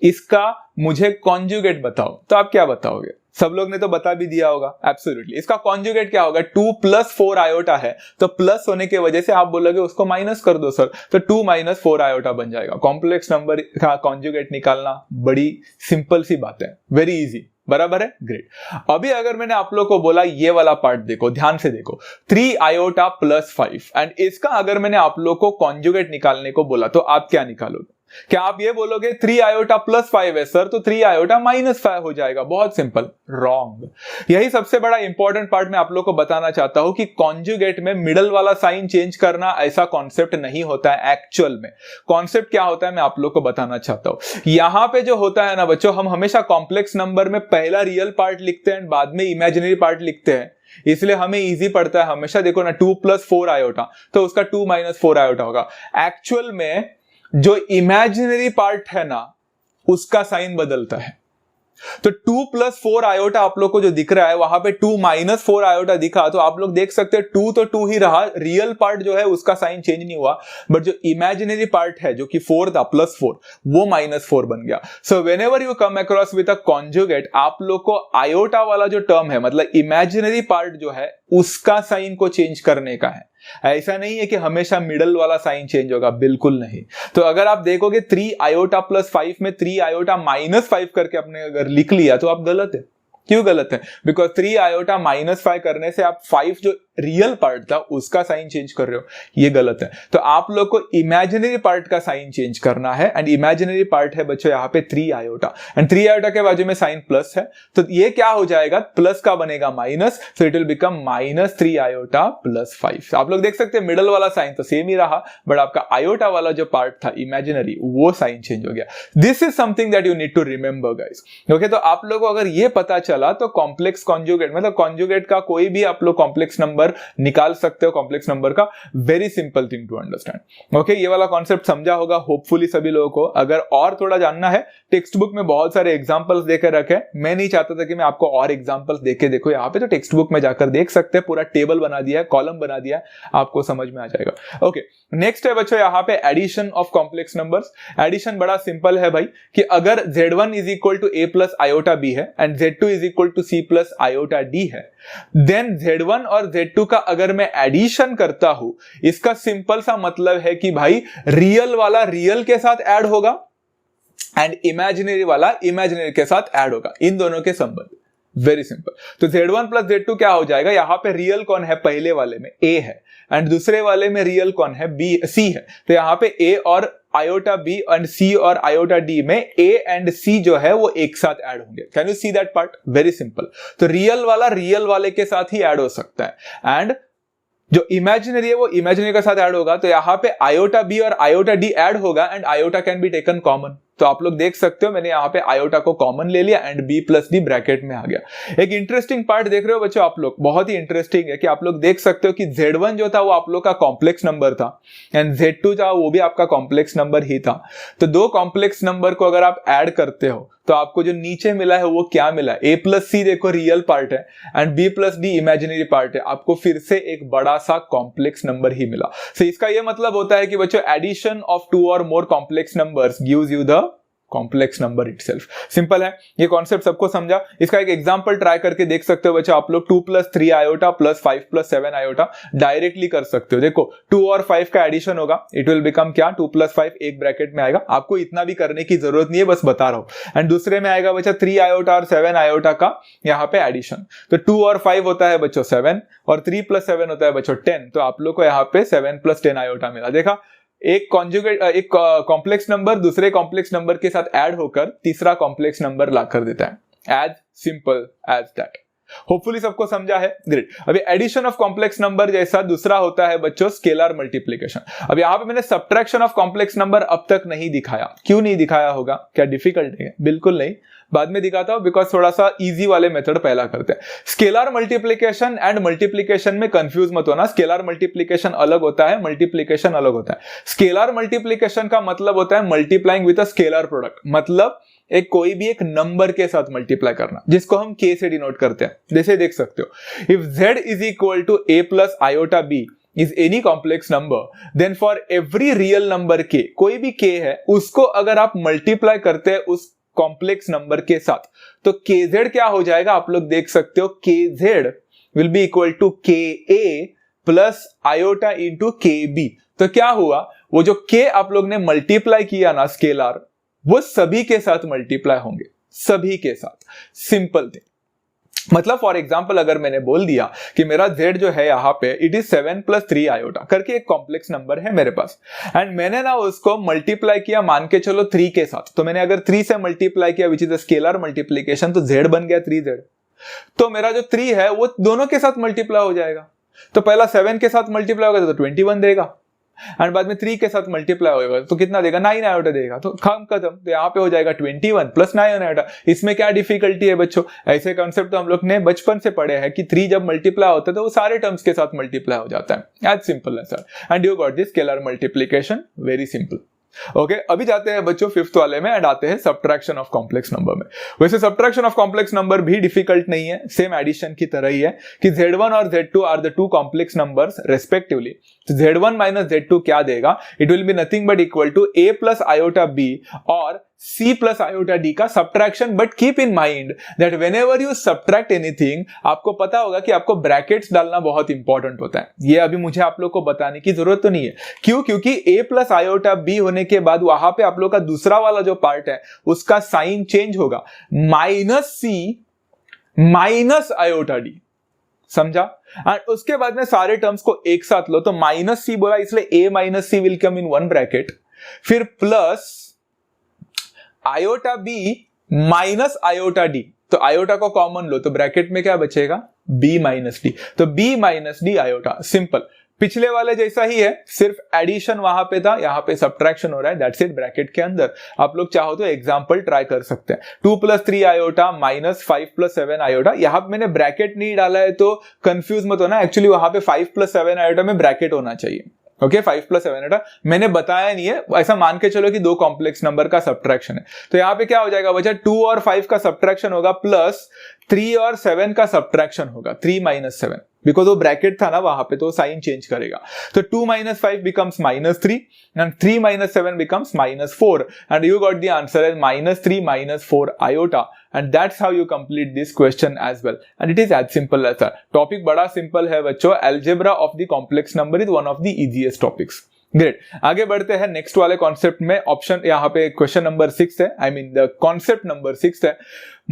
इसका मुझे कॉन्जुगेट बताओ, तो आप क्या बताओगे? सब लोग ने तो बता भी दिया होगा, एब्सोल्युटली। इसका कॉन्जुगेट क्या होगा, 2 + 4 आयोटा है, तो प्लस होने की वजह से आप बोलोगे उसको माइनस कर दो सर, तो 2 - 4 आयोटा बन जाएगा। कॉम्प्लेक्स नंबर का कॉन्जुगेट निकालना बड़ी सिंपल सी बात है, वेरी इजी, बराबर है, ग्रेट। अभी अगर मैंने आप लोग को बोला ये वाला पार्ट देखो, ध्यान से देखो, 3 आयोटा + 5, एंड इसका अगर मैंने आप लोग को कॉन्जुगेट निकालने को बोला तो आप क्या निकालोगे? क्या आप ये बोलोगे 3 आयोटा + 5 है सर, तो 3 आयोटा -5 हो जाएगा? बहुत सिंपल, रॉन्ग। यही सबसे बड़ा इंपॉर्टेंट पार्ट मैं आप लोग को बताना चाहता हूं कि कॉन्जुगेट में मिडल वाला साइन चेंज करना ऐसा कॉन्सेप्ट नहीं होता है। एक्चुअल में कॉन्सेप्ट क्या होता है मैं आप लोग को बताना चाहता हूं। यहां पे जो होता है ना बच्चों, हम हमेशा कॉम्प्लेक्स नंबर में पहला रियल पार्ट लिखते हैं, बाद में इमेजिनरी पार्ट लिखते हैं, इसलिए हमें इजी पड़ता है हमेशा। देखो ना, 2 + 4 आयोटा, तो उसका 2 - 4 आयोटा होगा। एक्चुअल में जो इमेजिनरी पार्ट है ना, उसका साइन बदलता है। तो 2 + 4 आयोटा आप लोग को जो दिख रहा है, वहां पे 2 - 4 आयोटा दिखा, तो आप लोग देख सकते हैं 2 तो 2 ही रहा, रियल पार्ट जो है उसका साइन चेंज नहीं हुआ, बट जो इमेजिनरी पार्ट है जो कि 4 था +4, वो -4 बन गया। So whenever you come across with a conjugate, आप लोग को आयोटा वाला जो टर्म है, मतलब इमेजिनरी पार्ट जो है, उसका साइन को चेंज करने का है। ऐसा नहीं है कि हमेशा मिडल वाला साइन चेंज होगा, बिल्कुल नहीं। तो अगर आप देखोगे 3 आयोटा + 5 में 3 आयोटा -5 करके आपने अगर लिख लिया तो आप गलत है। क्यों गलत है? बिकॉज 3 आयोटा -5 करने से आप 5 जो रियल पार्ट था उसका साइन चेंज कर रहे हो, ये गलत है। तो आप लोग को इमेजिनरी पार्ट का साइन चेंज करना है, एंड इमेजिनरी पार्ट है बच्चों यहाँ पे 3 आयोटा, एंड 3 आयोटा के बाजू में साइन प्लस है, तो ये क्या हो जाएगा, प्लस का बनेगा minus, so it will become -3 iota + 5। आप लोग देख सकते हैं मिडल वाला साइन तो सेम ही रहा, बट आपका आयोटा वाला जो पार्ट था इमेजिनरी, वो साइन चेंज हो गया। This is something that you need to remember guys. Okay, तो आप लोगों को अगर ये पता चला तो कॉम्प्लेक्स कॉन्जुगेट मतलब कॉन्जुगेट का कोई भी आप लोग कॉम्प्लेक्स नंबर निकाल सकते हो, कॉम्प्लेक्स नंबर का। Very simple thing to understand. Okay, ये वाला कॉन्सेप्ट समझा होगा होपफुली सभी लोगों को। अगर और थोड़ा जानना है, टेक्स्ट बुक में बहुत सारे एग्जांपल्स देकर रखे। मैं नहीं चाहता था कि मैं आपको और एग्जांपल्स देके देखो, यहाँ पे तो टेक्स्ट बुक में जाकर देख सकते हैं, पूरा टेबल बना दिया है, कॉलम बना दिया है, आपको समझ में आ जाएगा। ओके, नेक्स्ट है बच्चों यहाँ पे addition of complex numbers. Addition बड़ा सिंपल है भाई, कि अगर z1 = a + iota b है and z2 = c + iota d है, देन z1 और z2 का अगर मैं एडिशन करता हूं, इसका सिंपल सा मतलब है कि भाई रियल वाला रियल के साथ ऐड होगा एंड इमेजिनरी वाला इमेजिनरी के साथ ऐड होगा, इन दोनों के संबंध। Very simple. तो z1 + z2 क्या हो जाएगा, यहां पे रियल कौन है, पहले वाले में a है, एंड दूसरे वाले में रियल कौन है, c है। तो यहां पे a और आयोटा b एंड c और आयोटा d में a एंड c जो है वो एक साथ ऐड होंगे। Can you see that part? Very simple. तो रियल वाला रियल वाले के साथ ही ऐड हो सकता है, एंड जो इमेजिनरी है वो इमेजिनरी के साथ ऐड होगा। तो यहां पे आयोटा b और आयोटा d ऐड होगा, and iota can be taken common. तो आप लोग देख सकते हो मैंने यहाँ पे आयोटा को कॉमन ले लिया एंड b + d ब्रैकेट में आ गया। एक इंटरेस्टिंग पार्ट देख रहे हो बच्चों आप लोग, बहुत ही इंटरेस्टिंग है कि आप लोग देख सकते हो कि z1 जो था वो आप लोग का कॉम्प्लेक्स नंबर था, एंड z2 था वो भी आपका कॉम्प्लेक्स नंबर ही था। तो दो कॉम्प्लेक्स नंबर को अगर आप ऐड करते हो तो आपको जो नीचे मिला है वो क्या मिला, a + c देखो रियल पार्ट है and b + d imaginary part है, आपको फिर से एक बड़ा सा कॉम्प्लेक्स नंबर ही मिला। सो इसका ये मतलब होता है कि बच्चों एडिशन ऑफ 2 और more complex numbers gives you the complex number itself. Simple है, ये कॉन्सेप्ट सबको समझा। इसका एक एग्जांपल ट्राई करके देख सकते हो बच्चा, आप लोग 2 + 3 आयोटा प्लस 5 + 7 आयोटा डायरेक्टली कर सकते हो। देखो 2 और 5 का एडिशन होगा, इट विल बिकम क्या, 2 + 5 एक ब्रैकेट में आएगा। आपको इतना भी करने की जरूरत नहीं है, बस बता रहा हूं। एंड दूसरे में आएगा बच्चा 3 आयोटा और 7 आयोटा का यहाँ पे एडिशन। तो 2 और 5 होता है बच्चों 7 और 3 + 7 होता है बच्चों 10। तो आप लोग को यहाँ पे 7 + 10 आयोटा मिला। देखा, एक कॉम्प्लेक्स नंबर दूसरे कॉम्प्लेक्स नंबर के साथ ऐड होकर तीसरा कॉम्प्लेक्स नंबर ला कर देता है। As simple as that. Hopefully सबको समझा है, ग्रेट। अभी एडिशन ऑफ कॉम्प्लेक्स नंबर जैसा दूसरा होता है बच्चों स्केलर मल्टीप्लिकेशन। अब यहां पे मैंने सब्ट्रैक्शन ऑफ कॉम्प्लेक्स नंबर अब तक नहीं दिखाया। क्यों नहीं दिखाया होगा, क्या डिफिकल्ट है? बिल्कुल नहीं, बाद में दिखाता हूं, बिकॉज थोड़ा सा इजी वाले मेथड पहला करते हैं। स्केलर मल्टीप्लिकेशन एंड मल्टीप्लिकेशन में कंफ्यूज मत होना। स्केलर मल्टीप्लिकेशन अलग होता है, मल्टीप्लिकेशन अलग होता है। स्केलर मल्टीप्लिकेशन का मतलब होता है multiplying with a scalar product, मतलब एक कोई भी एक नंबर के साथ मल्टीप्लाई करना, जिसको हम k से डिनोट करते हैं। जैसे देख सकते हो, if z is equal to a plus iota b is any complex number, then for every real number k, कोई भी k है उसको अगर आप मल्टीप्लाई करते हैं उस कॉम्प्लेक्स नंबर के साथ, तो kz क्या हो जाएगा, आप लोग देख सकते हो, kz will be equal to ka plus iota into kb। तो क्या हुआ, वो जो k आप लोग ने मल्टीप्लाई किया ना स्केलर, वो सभी के साथ मल्टीप्लाई होंगे, सभी के साथ। Simple thing. मतलब फॉर एग्जांपल अगर मैंने बोल दिया कि मेरा z जो है यहाँ पे इट इज 7 + 3 आयोटा करके एक कॉम्प्लेक्स नंबर है मेरे पास, एंड मैंने ना उसको मल्टीप्लाई किया मान के चलो 3 के साथ। तो मैंने अगर 3 से मल्टीप्लाई किया which is a scalar multiplication, तो z बन गया 3z। तो मेरा जो 3 है वो दोनों के साथ मल्टीप्लाई हो जाएगा। तो पहला 7 के साथ मल्टीप्लाई होगा तो 21 देगा, एंड बाद में 3 के साथ मल्टीप्लाई होगा तो कितना देगा, 9 आयोटा देगा। तो खत्म। तो यहाँ पे हो जाएगा 21 + 9 आयोटा। इसमें क्या डिफिकल्टी है बच्चों, ऐसे कॉन्सेप्ट तो हम लोग ने बचपन से पढ़े हैं कि 3 जब मल्टीप्लाई होता है तो वो सारे टर्म्स के साथ मल्टीप्लाई हो जाता है। एज सिंपल है sir, and you got this scalar multiplication, very simple. Okay, अभी जाते हैं बच्चों 5th वाले में एंड आते हैं सब्ट्रैक्शन ऑफ कॉम्प्लेक्स नंबर में। वैसे सब्ट्रैक्शन ऑफ कॉम्प्लेक्स नंबर भी डिफिकल्ट नहीं है, सेम एडिशन की तरह ही है कि z1 और z2 are the two complex numbers respectively. तो z1 - z2 क्या देगा, it will be nothing but equal to a plus iota b और c प्लस आयोटा d का subtraction. But keep in mind that whenever you subtract anything, आपको पता होगा कि आपको ब्रैकेट्स डालना बहुत इंपॉर्टेंट होता है। ये अभी मुझे आप लोग को बताने की जरूरत तो नहीं है। क्यों? क्योंकि a प्लस आयोटा b होने के बाद वहां पे आप लोग का दूसरा वाला जो पार्ट है उसका साइन चेंज होगा, -c - आयोटा d। समझा? एंड उसके बाद में सारे टर्म्स को एक साथ लो, तो -c बोला इसलिए a - c will come in one bracket, फिर plus iota b minus iota d। तो आयोटा को कॉमन लो तो ब्रैकेट में क्या बचेगा, b - d। तो b - d आयोटा। सिंपल, पिछले वाले जैसा ही है, सिर्फ एडिशन वहां पे था, यहाँ पे सब्ट्रैक्शन हो रहा है, दैट्स इट। ब्रैकेट के अंदर आप लोग चाहो तो एग्जांपल ट्राई कर सकते हैं। 2 + 3 आयोटा -5 + 7 आयोटा। यहाँ पे मैंने ब्रैकेट नहीं डाला है तो कंफ्यूज मत होना, एक्चुअली वहां पे 5 + 7 आयोटा में ब्रैकेट होना चाहिए। ओके, 5 + 7 आयोटा मैंने बताया नहीं है, ऐसा मान के चलो कि दो कॉम्प्लेक्स नंबर का सब्ट्रैक्शन है। तो यहाँ पे क्या हो जाएगा बच्चा, 2 और 5 का सब्ट्रैक्शन होगा प्लस 3 और 7 का सब्ट्रैक्शन होगा, 3 - 7, बिकॉज वो ब्रैकेट था ना वहां पे तो साइन चेंज करेगा। तो 2 - 5 becomes -3 and 3 - 7 becomes -4 and you got the answer as -3 - 4 iota, and that's how you complete this question as well, and it is as simple as that. Topic बड़ा simple है बच्चों, algebra of the complex number is one of the easiest topics. Great, आगे बढ़ते हैं next वाले concept में। Option यहाँ पे क्वेश्चन नंबर 6 है, I mean the concept number 6 है,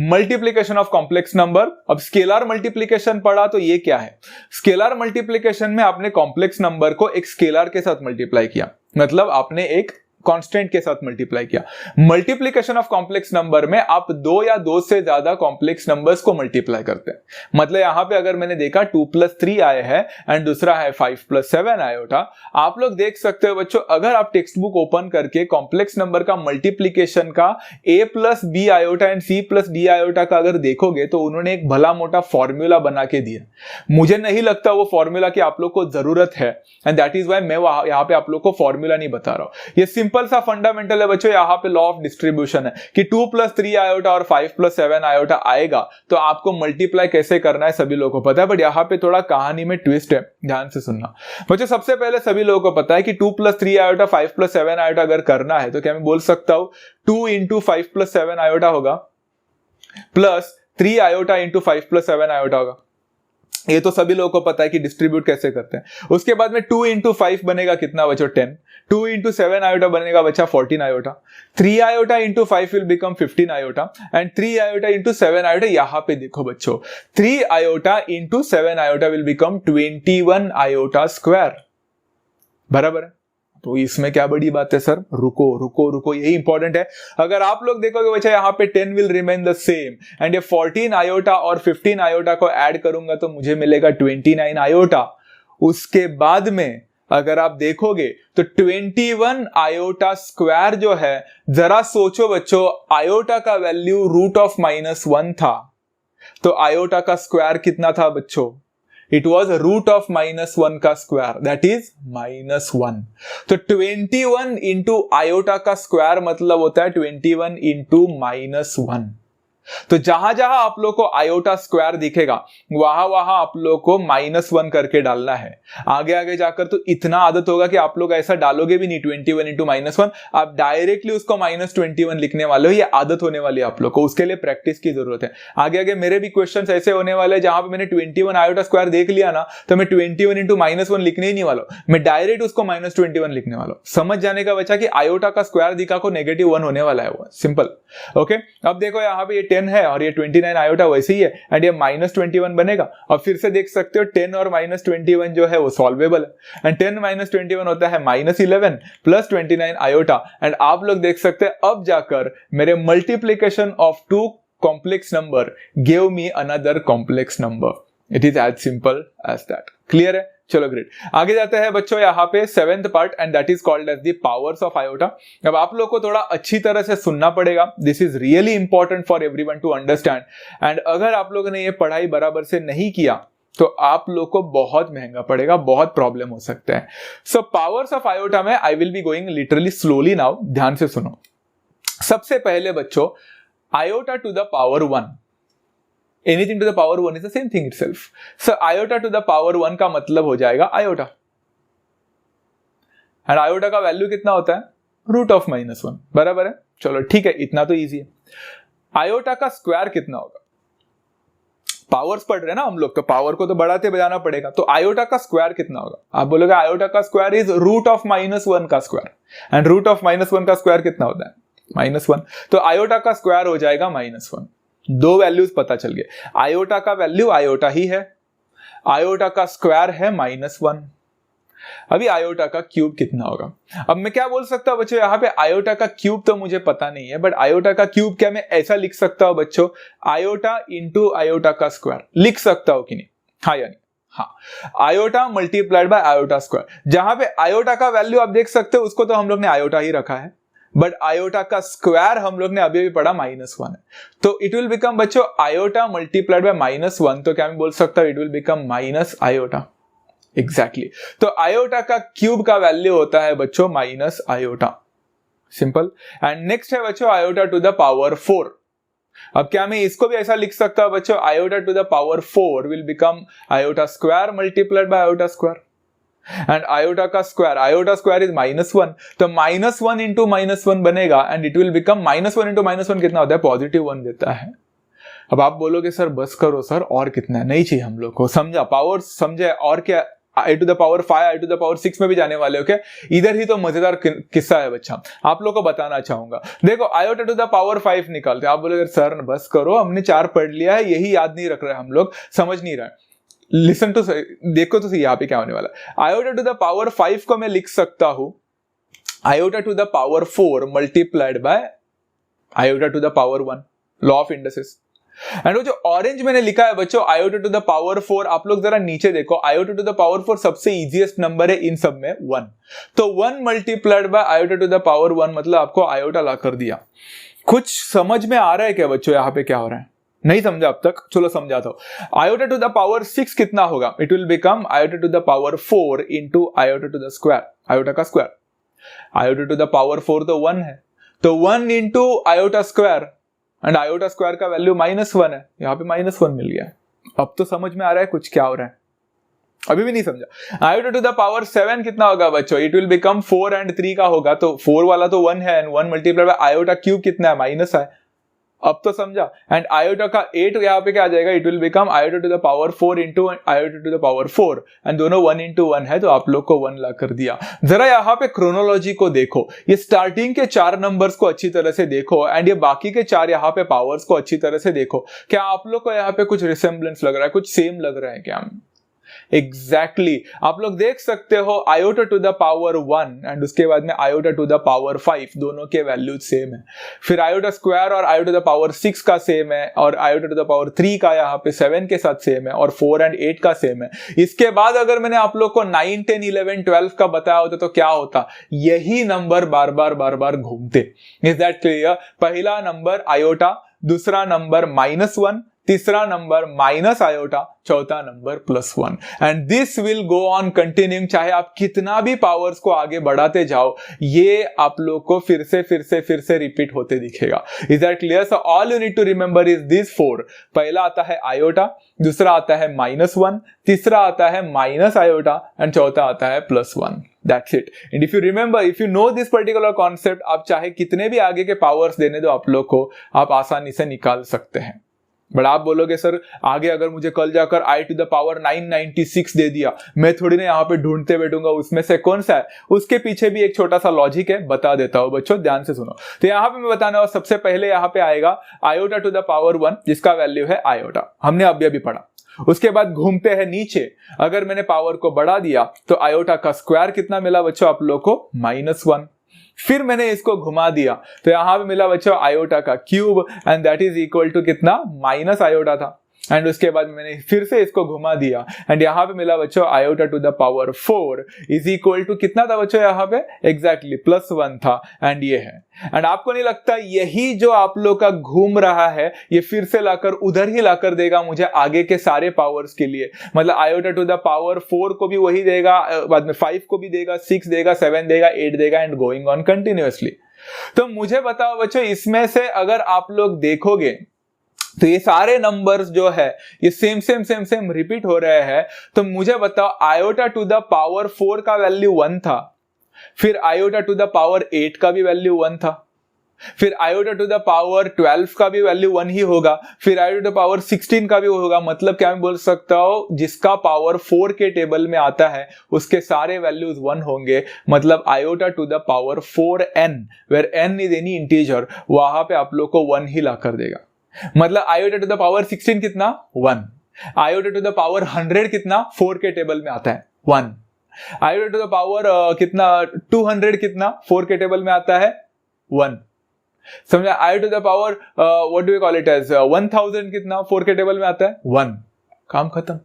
मल्टीप्लिकेशन ऑफ कॉम्प्लेक्स नंबर। अब स्केलर मल्टीप्लिकेशन पढ़ा तो ये क्या है, स्केलर मल्टीप्लिकेशन में आपने कॉम्प्लेक्स नंबर को एक स्केलर के साथ मल्टीप्लाई किया, मतलब आपने एक कांस्टेंट के साथ मल्टीप्लाई किया। मल्टीप्लिकेशन ऑफ कॉम्प्लेक्स नंबर में आप 2 या 2 से ज्यादा कॉम्प्लेक्स नंबर्स को मल्टीप्लाई करते हैं। मतलब यहां पे अगर मैंने देखा 2 + 3 आए हैं एंड दूसरा है 5 + 7 आयोटा। आप लोग देख सकते हो बच्चों, अगर आप टेक्स्ट बुक ओपन करके कॉम्प्लेक्स नंबर का मल्टीप्लिकेशन का a + b iota and c + d iota का अगर देखोगे तो उन्होंने एक भला मोटा फॉर्मूला बना के दिया। मुझे नहीं लगता वो फॉर्मूला की आप लोग को जरूरत है, एंड दैट इज वाई मैं यहां पे आप लोग को फॉर्मूला नहीं बता रहा हूं। ये सिंपल सिंपल सा फंडामेंटल है बच्चों, यहाँ पे लॉ ऑफ डिस्ट्रीब्यूशन है कि 2 + 3 आयोटा और 5 + 7 आयोटा आएगा तो आपको मल्टीप्लाई कैसे करना है सभी लोगों को पता है, बट यहाँ पे थोड़ा कहानी में ट्विस्ट है, ध्यान से सुनना बच्चों। सबसे पहले सभी लोगों को पता है कि 2 + 3 आयोटा 5 + 7 आयोटा अगर करना है तो क्या मैं बोल सकता हूं 2 × 5 + 7 आयोटा होगा प्लस 3 आयोटा × 5 + 7 आयोटा होगा। ये तो सभी लोगों को पता है कि डिस्ट्रीब्यूट कैसे करते हैं। उसके बाद में 2 × 5 बनेगा कितना बच्चों 10, 2 × 7 आयोटा बनेगा बच्चा 14 iota, 3 iota × 5 will become 15 iota and 3 iota × 7 iota, यहाँ पे देखो बच्चों 3 iota × 7 iota will become 21 iota square, बराबर है। तो इसमें क्या बड़ी बात है सर, रुको रुको रुको, यही इंपॉर्टेंट है। अगर आप लोग देखोगे बच्चा यहाँ पे 10 will remain the same and ये 14 आयोटा और 15 आयोटा को ऐड करूंगा तो मुझे मिलेगा 29 आयोटा। उसके बाद में अगर आप देखोगे तो 21 आयोटा स्क्वायर जो है, जरा सोचो बच्चों, आयोटा का वैल्यू √(-1) था, तो आयोटा का स्क्वायर कितना था बच्चों, इट वॉज √(-1) का स्क्वायर, दैट इज -1। तो 21 × आयोटा का स्क्वायर मतलब होता है 21 × -1। तो जहां जहां आप लोग को आयोटा स्क्वायर दिखेगा वहां वहां आप लोग को -1 करके डालना है। आगे आगे जाकर तो इतना आदत होगा कि आप लोग ऐसा डालोगे भी नहीं 21 × -1, आप डायरेक्टली उसको -21 लिखने वाले हो। ये आदत होने वाली है आप लोग को, उसके लिए प्रैक्टिस की जरूरत है। आगे आगे मेरे भी क्वेश्चंस ऐसे होने वाले हैं जहां पे मैंने 21 आयोटा स्क्वायर देख लिया ना तो मैं 21 × -1 लिखने ही नहीं वाला, मैं डायरेक्ट उसको -21 लिखने वाला। समझ जाने का बच्चा कि आयोटा का स्क्वायर दिखा को -1 होने वाला है, वो सिंपल। ओके, अब देखो यहाँ पे 10 है और ये 29 आयोटा वैसे ही है एंड ये -21 बनेगा। अब फिर से देख सकते हो 10 और -21 जो है वो सॉल्वेबल है एंड 10 - 21 होता है -11 प्लस 29 आयोटा एंड आप लोग देख सकते हैं अब जाकर मेरे multiplication of 2 complex number give me another complex number. It is as simple as that. Clear है? चलो ग्रेट, आगे जाते हैं बच्चों यहाँ पे 7th part and that is called as the powers of iota. अब आप लोग को थोड़ा अच्छी तरह से सुनना पड़ेगा, this is really important for everyone to understand and अगर आप लोगों ने ये पढ़ाई बराबर से नहीं किया तो आप लोग को बहुत महंगा पड़ेगा, बहुत प्रॉब्लम हो सकते हैं। सो पावर्स ऑफ आयोटा में I will be going literally slowly now, ध्यान से सुनो। सबसे पहले बच्चों iota to the power 1, anything to the power 1 is the same thing itself. So iota to the power 1 का मतलब हो जाएगा आयोटा एंड आयोटा का वैल्यू कितना होता है √(-1), बराबर है। चलो ठीक है, इतना तो इजी है। आयोटा का स्क्वायर कितना होगा, पावर्स पढ़ रहे हैं ना हम लोग तो पावर को तो बढ़ाते बजाना पड़ेगा, तो आयोटा का स्क्वायर कितना होगा। आप बोलोगे आयोटा का स्क्वायर इज √(-1) का स्क्वायर एंड √(-1) का स्क्वायर कितना होता है -1, तो आयोटा का स्क्वायर हो जाएगा -1। दो वैल्यूज पता चल गए, आयोटा का वैल्यू आयोटा ही है, आयोटा का स्क्वायर है -1। अभी आयोटा का क्यूब कितना होगा। अब मैं क्या बोल सकता हूं बच्चों, यहाँ पे आयोटा का क्यूब तो मुझे पता नहीं है, बट आयोटा का क्यूब क्या मैं ऐसा लिख सकता हूं बच्चों, आयोटा इंटू आयोटा का स्क्वायर लिख सकता हूं कि नहीं, हाँ या नहीं? हाँ, iota multiplied by iota square. जहां पे आयोटा का वैल्यू आप देख सकते हो उसको तो हम लोग ने आयोटा ही रखा है, बट आयोटा का स्क्वायर हम लोग ने अभी भी पढ़ा -1 है, तो इट विल बिकम बच्चों आयोटा मल्टीप्लाइड बाय -1, तो क्या मैं बोल सकता हूं it will become minus iota. Exactly, तो आयोटा का क्यूब का वैल्यू होता है बच्चों minus iota, simple. And next है बच्चों आयोटा टू द पावर 4। अब क्या मैं इसको भी ऐसा लिख सकता हूं बच्चों, iota to the power 4 will become iota square multiplied by iota square and iota का स्क्वायर, आयोटा स्क्वायर इज -1, तो -1 इंटू -1 बनेगा and it will become -1 into -1 कितना होता है +1 देता है। अब आप बोलोगे सर बस करो सर, और कितना है, नहीं चाहिए हम लोग को, समझा पावर समझे, और क्या i to the power 5 i to the power 6 में भी जाने वाले हो क्या, इधर ही तो मजेदार किस्सा है बच्चा, आप लोग को बताना चाहूंगा। देखो आयोटा टू द पावर 5 निकालते, आप बोलोगे सर बस करो, हमने 4 पढ़ लिया है, यही याद नहीं रख रहे हम लोग, समझ नहीं रहे। लिसन टू, देखो तो सही यहाँ पे क्या होने वाला है। आयोटा टू द पावर 5 को मैं लिख सकता हूं iota to the power 4 multiplied by iota to the power 1, law of indices. And वो जो ऑरेंज मैंने लिखा है बच्चों आयोटा टू द पावर 4, आप लोग जरा नीचे देखो, आयोटा टू द पावर 4 सबसे इजीएस्ट नंबर है इन सब में 1, तो 1 multiplied by iota to the power 1 मतलब आपको आयोटा ला कर दिया। कुछ समझ में आ रहा है क्या बच्चों, यहाँ पे क्या हो रहा है, नहीं समझा अब तक, चलो समझाता हूं। आयोटा टू द पावर 6 कितना होगा, it will become iota to the power 4 into iota to the square, iota का square. Iota to the power 4 तो 1 है, तो 1 into iota square, and iota square का वैल्यू -1 है, यहाँ पे -1 मिल गया। अब तो समझ में आ रहा है कुछ क्या हो रहा है? अभी भी नहीं समझा। आयोटा टू द पावर 7 कितना होगा बच्चों? इट विल बिकम 4 एंड 3 का होगा, तो 4 वाला तो 1 है, and 1 multiply by iota cube कितना है? माइनस है। अब तो समझा। एंड आयोटा का 8 यहाँ पे क्या आ जाएगा? It will become iota to the power 4 into iota to the power 4, and दोनों 1 इंटू 1 है, तो आप लोग को 1 ला कर दिया। जरा यहाँ पे क्रोनोलॉजी को देखो, ये स्टार्टिंग के 4 नंबर्स को अच्छी तरह से देखो, एंड ये बाकी के 4 यहाँ पे पावर्स को अच्छी तरह से देखो। क्या आप लोग को यहाँ पे कुछ रिसेम्बलेंस लग रहा है, कुछ सेम लग रहा है क्या? एग्जैक्टली आप लोग देख सकते हो iota to the power 1 and उसके बाद में आयोटा टू द पावर 5, दोनों के वैल्यूज सेम है। फिर आयोटा स्क्वायर और आयोटा टू द पावर 6 का सेम है, और आयोटा टू द पावर 3 का यहाँ पे 7 के साथ सेम है, और 4 एंड 8 का सेम है। इसके बाद अगर मैंने आप लोग को 9, 10, 11, 12 का बताया होता तो क्या होता? यही नंबर बार बार घूमते। Is that clear? पहला नंबर आयोटा, दूसरा नंबर -1, तीसरा नंबर माइनस आयोटा, चौथा number +1, and this will go on continuing. चाहे आप कितना भी पावर्स को आगे बढ़ाते जाओ, ये आप लोग को फिर से रिपीट होते दिखेगा। Is that clear? So all you need to remember is this 4। पहला आता है आयोटा, दूसरा आता है -1, तीसरा आता है माइनस आयोटा, एंड चौथा आता है +1। That's it. And if you remember, if you know this particular concept, आप चाहे कितने भी आगे के पावर्स देने दो आप लोग को, आप आसानी से निकाल सकते हैं। बट आप बोलोगे सर आगे अगर मुझे कल जाकर i टू द पावर 996 दे दिया, मैं थोड़ी ना यहाँ पे ढूंढते बैठूंगा उसमें से कौन सा है। उसके पीछे भी एक छोटा सा लॉजिक है, बता देता हूं बच्चों, ध्यान से सुनो। तो यहाँ पे मैं बताने वाला सबसे पहले यहाँ पे आएगा आयोटा टू द पावर 1, जिसका वैल्यू है आयोटा, हमने अभी पढ़ा। उसके बाद घूमते हैं नीचे, अगर मैंने पावर को बढ़ा दिया तो आयोटा का स्क्वायर कितना मिला बच्चों आप लोग को? -1। फिर मैंने इसको घुमा दिया तो यहां पे मिला बच्चों आयोटा का cube, and that is equal to कितना? माइनस आयोटा था। एंड उसके बाद मैंने फिर से इसको घुमा दिया, एंड यहां पे मिला बच्चों iota to the power 4 is equal to कितना था बच्चों यहाँ पे? एग्जैक्टली +1 था, एंड ये है। एंड आपको नहीं लगता यही जो आप लोग का घूम रहा है, ये फिर से लाकर उधर ही लाकर देगा मुझे आगे के सारे पावर्स के लिए? मतलब आयोटा टू द पावर 4 को भी वही देगा, बाद में 5 को भी देगा, 6 देगा, 7 देगा, 8 देगा, एंड गोइंग ऑन कंटिन्यूअसली। तो मुझे बताओ बच्चों, इसमें से अगर आप लोग देखोगे तो ये सारे नंबर्स जो है ये सेम रिपीट हो रहे हैं। तो मुझे बताओ आयोटा टू द पावर 4 का वैल्यू 1 था, फिर आयोटा टू द पावर 8 का भी वैल्यू 1 था, फिर आयोटा टू द पावर 12 का भी वैल्यू 1 ही होगा, फिर आयोटा टू द पावर 16 का भी होगा। मतलब क्या मैं बोल सकता हूं, जिसका पावर 4 के टेबल में आता है उसके सारे वैल्यूज 1 होंगे। मतलब iota to the power 4n, where n is any integer, वहां पे आप लोग को 1 ही ला कर देगा। मतलब आयोटा टू द पावर 16 कितना? 1। आयोटा टू द पावर 100 कितना? 4 के टेबल में आता है 1। आयोटा टू द पावर कितना? 200 कितना? 4 के टेबल में आता है 1। समझा? Iota to the power what do we call it as 1000 कितना? 4 के टेबल में आता है 1। काम खत्म।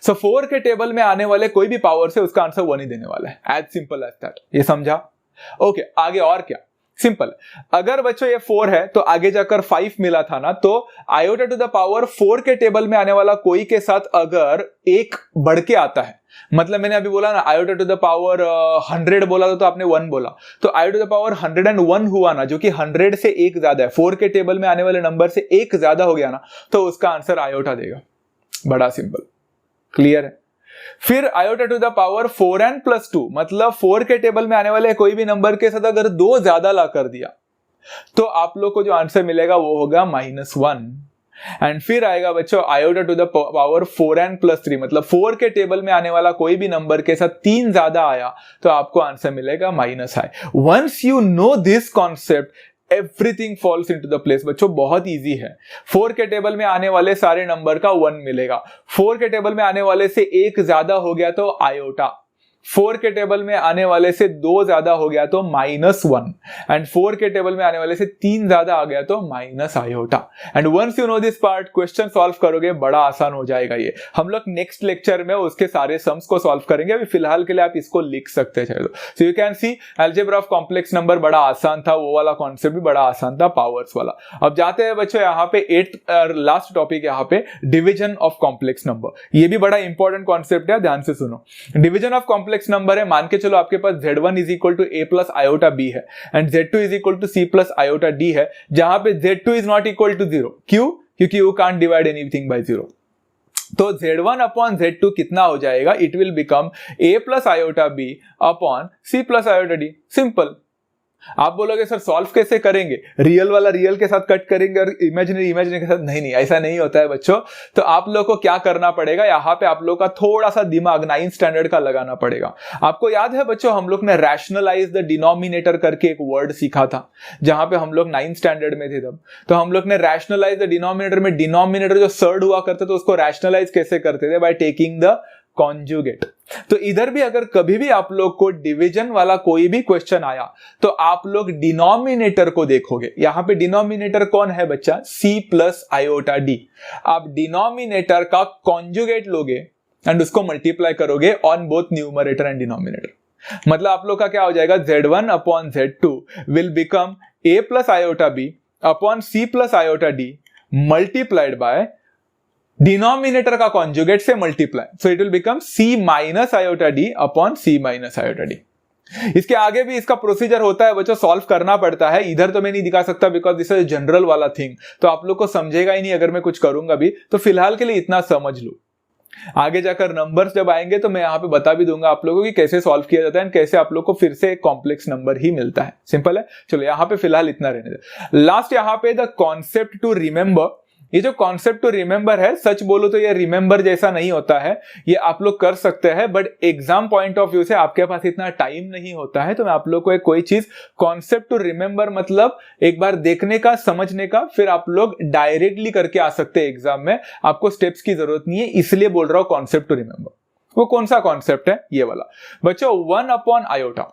सो 4 के टेबल में आने वाले कोई भी पावर से उसका आंसर 1 ही देने वाला है। As simple as that. ये समझा? ओके, आगे और क्या? सिंपल। अगर बच्चों ये 4 है तो आगे जाकर 5 मिला था ना, तो आयोटा टू द पावर 4 के टेबल में आने वाला कोई के साथ अगर एक बढ़ के आता है, मतलब मैंने अभी बोला ना आयोटा टू द पावर 100 बोला तो आपने 1 बोला, तो आयोटा टू द पावर 101 हुआ ना, जो कि 100 से एक ज्यादा है, 4 के टेबल में आने वाले नंबर से एक ज्यादा हो गया ना, तो उसका आंसर आयोटा देगा। बड़ा सिंपल, क्लियर है? फिर iota to the power 4n + 2, मतलब 4 के टेबल में आने वाले कोई भी नंबर के साथ अगर 2 ज्यादा ला कर दिया तो आप लोग को जो आंसर मिलेगा वो होगा -1। एंड फिर आएगा बच्चों iota to the power 4n + 3, मतलब 4 के टेबल में आने वाला कोई भी नंबर के साथ 3 ज्यादा आया तो आपको आंसर मिलेगा -i। Once you know this concept, everything falls into the place. बच्चों बहुत इजी है। 4 के टेबल में आने वाले सारे नंबर का 1 मिलेगा, 4 के टेबल में आने वाले से एक ज्यादा हो गया तो आयोटा, 4 के टेबल में आने वाले से 2 ज्यादा हो गया तो -1, एंड 4 के टेबल में आने वाले से 3 ज्यादा आ गया तो minus iota. And once you know this part, question solve करोगे बड़ा आसान हो जाएगा। ये हम लोग नेक्स्ट लेक्चर में उसके सारे सम्स को सॉल्व करेंगे। अभी फिलहाल के लिए आप इसको लिख सकते हैं। So you can see algebra of complex number बड़ा आसान था, वो वाला कॉन्सेप्ट भी बड़ा आसान था, पावर्स वाला। अब जाते हैं बच्चों यहाँ पे 8th लास्ट टॉपिक, यहाँ पे डिविजन ऑफ कॉम्प्लेक्स नंबर। ये भी बड़ा इंपॉर्टेंट कॉन्सेप्ट है, ध्यान से सुनो। डिविजन ऑफ कॉम्प्लेक्स नंबर है, मान के चलो आपके पास z1 is equal to a plus iota b है and z2 is equal to c plus iota d है, जहां पे z2 is not equal to 0। क्यों? क्योंकि you can't divide anything bye 0। तो z1 अपॉन z2 कितना हो जाएगा? It will become a plus iota b upon c plus iota d। Simple. आप बोलोगे सर सॉल्व कैसे करेंगे? रियल वाला रियल के साथ कट करेंगे और इमेजिनरी इमेजिनरी के साथ? नहीं, ऐसा नहीं होता है बच्चों। तो आप लोग को क्या करना पड़ेगा, यहाँ पे आप लोग का थोड़ा सा दिमाग 9th स्टैंडर्ड का लगाना पड़ेगा। आपको याद है बच्चों, हम लोग ने रैशनलाइज द डिनोमिनेटर करके एक वर्ड सीखा था, जहां पे हम लोग 9th स्टैंडर्ड में थे तब। तो हम लोग ने रैशनलाइज द डिनोमिनेटर में डिनोमिनेटर जो सर्ड हुआ करते थे उसको रैशनलाइज कैसे करते थे? By taking the conjugate. तो इधर भी अगर कभी भी आप लोग को डिवीजन वाला कोई भी क्वेश्चन आया तो आप लोग डिनोमिनेटर को देखोगे। यहां पे डिनोमिनेटर कौन है बच्चा? c plus iota d। आप डिनोमिनेटर का कॉन्जुगेट लोगे एंड उसको मल्टीप्लाई करोगे on both numerator and denominator. मतलब आप लोग का क्या हो जाएगा? z1 upon z2 will become a plus iota b upon c plus iota d multiplied by denominator का कॉन्जुगेट से multiply, so it will become c minus iota d upon c minus iota d। इसके आगे भी इसका procedure होता है बच्चों, solve करना पड़ता है। इधर तो मैं नहीं दिखा सकता बिकॉज दिस इज जनरल वाला थिंग, तो आप लोग को समझेगा ही नहीं अगर मैं कुछ करूंगा भी। तो फिलहाल के लिए इतना समझ लो, आगे जाकर नंबर्स जब आएंगे तो मैं यहाँ पे बता भी दूंगा आप लोगों की कैसे सॉल्व किया जाता है एंड कैसे आप लोग को फिर से एक कॉम्प्लेक्स नंबर ही मिलता है। सिंपल है। चलो यहाँ पे फिलहाल इतना रहने दे। लास्ट यहाँ पे द कॉन्सेप्ट टू रिमेंबर। ये जो कॉन्सेप्ट टू रिमेंबर है, सच बोलो तो ये रिमेंबर जैसा नहीं होता है। ये आप लोग कर सकते हैं but exam point of view से आपके पास इतना टाइम नहीं होता है। तो मैं आप लोग को एक कोई चीज कॉन्सेप्ट टू रिमेंबर मतलब एक बार देखने का, समझने का, फिर आप लोग डायरेक्टली करके आ सकते हैं एग्जाम में। आपको स्टेप्स की जरूरत नहीं है, इसलिए बोल रहा हूं कॉन्सेप्ट टू रिमेंबर। वो कौन सा कॉन्सेप्ट है? ये वाला बच्चों, 1 upon iota.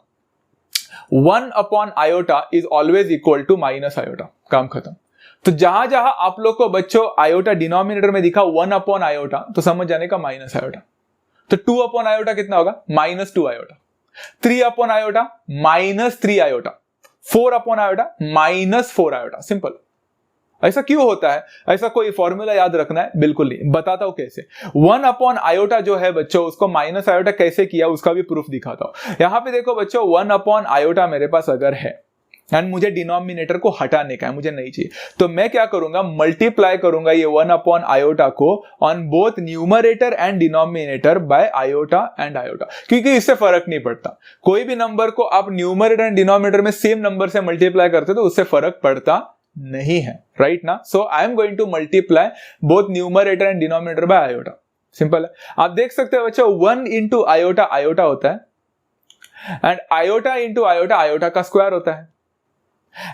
1 upon iota is always equal to minus iota. काम खत्म। तो जहां जहां आप लोग को बच्चों आयोटा डिनोमिनेटर में दिखा 1 अपॉन आयोटा, तो समझ जाने का माइनस आयोटा। तो 2 अपॉन आयोटा कितना होगा? Minus 2 iota. 3 upon iota minus 3 iota. 4 upon iota minus 4 iota. Simple. ऐसा क्यों होता है? ऐसा कोई फॉर्मूला याद रखना है? बिल्कुल नहीं, बताता हूं कैसे। 1 अपॉन आयोटा जो है बच्चों, उसको माइनस आयोटा कैसे किया उसका भी प्रूफ दिखाता हूं। यहां पे देखो बच्चों, 1 अपॉन आयोटा मेरे पास अगर है एंड मुझे डिनोमिनेटर को हटाने का है, मुझे नहीं चाहिए, तो मैं क्या करूंगा? मल्टीप्लाई करूंगा ये 1 अपॉन आयोटा को on both numerator and denominator by iota and iota, क्योंकि इससे फर्क नहीं पड़ता। कोई भी नंबर को आप न्यूमरेटर एंड डिनोमिनेटर में सेम नंबर से मल्टीप्लाई करते तो उससे फर्क पड़ता नहीं है, राइट ना? So I am going to multiply both numerator and denominator by iota. Simple है। आप देख सकते हो बच्चों, 1 इंटू आयोटा आयोटा होता है and iota into iota iota का स्क्वायर होता है।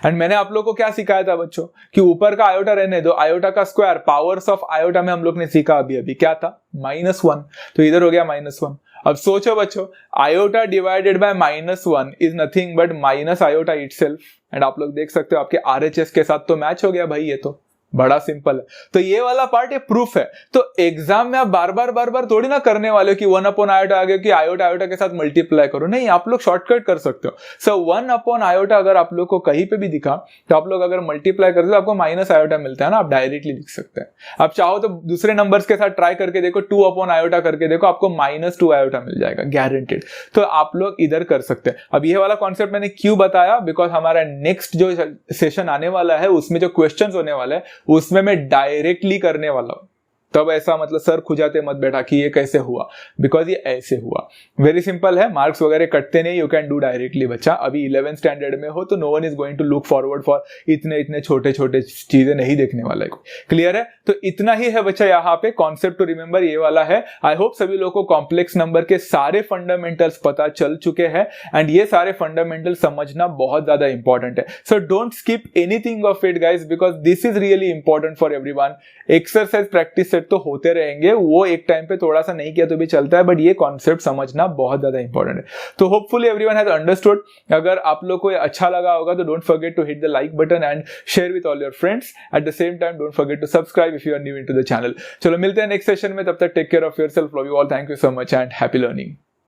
एंड मैंने आप लोग को क्या सिखाया था बच्चों कि ऊपर का आयोटा रहने दो, आयोटा का स्क्वायर पावर्स ऑफ आयोटा में हम लोग ने सीखा अभी क्या था? -1। तो इधर हो गया -1। अब सोचो बच्चों, iota divided by -1 is nothing but minus iota itself. And आप लोग देख सकते हो आपके आरएचएस के साथ तो मैच हो गया भाई, ये तो बड़ा सिंपल है। तो ये वाला पार्ट ये प्रूफ है। तो एग्जाम में आप बार बार थोड़ी ना करने वाले हो कि 1 अपॉन आयोटा आ गया कि आयोटा आयोटा के साथ मल्टीप्लाई करो। नहीं, आप लोग शॉर्टकट कर सकते हो। सो 1 अपॉन आयोटा अगर आप लोग को कहीं पे भी दिखा तो आप लोग अगर मल्टीप्लाई करते हो आपको माइनस आयोटा मिलता है ना, आप डायरेक्टली लिख सकते हैं। आप चाहो तो दूसरे नंबर्स के साथ ट्राई करके देखो, 2 अपॉन आयोटा करके देखो, आपको -2 आयोटा मिल जाएगा गारंटेड। तो आप लोग इधर कर सकते हैं। अब ये वाला कॉन्सेप्ट मैंने क्यों बताया? बिकॉज हमारा नेक्स्ट जो सेशन आने वाला है उसमें जो क्वेश्चन होने वाला है उसमें मैं डायरेक्टली करने वाला हूं। तब ऐसा मतलब सर खुजाते मत बैठा कि ये कैसे हुआ, बिकॉज ये ऐसे हुआ। वेरी सिंपल है, मार्क्स वगैरह कटते नहीं, यू कैन डू डायरेक्टली। बच्चा अभी 11th स्टैंडर्ड में हो तो no one is going to look forward for इतने छोटे चीजें नहीं देखने वाला है। क्लियर है? तो इतना ही है बच्चा, यहाँ पे कॉन्सेप्ट टू रिमेंबर ये वाला है। आई होप सभी लोगों को कॉम्प्लेक्स नंबर के सारे फंडामेंटल्स पता चल चुके हैं एंड ये सारे फंडामेंटल समझना बहुत ज्यादा इंपॉर्टेंट है। So don't skip anything of it guys, because this is really important for everyone. Exercise practice तो होते रहेंगे, वो एक टाइम पे थोड़ा सा नहीं किया तो भी चलता है, बट ये कॉन्सेप्ट समझना बहुत ज्यादा इंपॉर्टेंट है। तो होपफुली एवरीवन हैज अंडरस्टूड। अगर आप लोग को ये अच्छा लगा होगा तो don't forget to hit the like button and share with all your friends. At the same time don't forget to subscribe if you are new into the channel. चलो मिलते हैं नेक्स्ट सेशन में, तब तक take care of yourself, love you all, thank you so much and happy learning.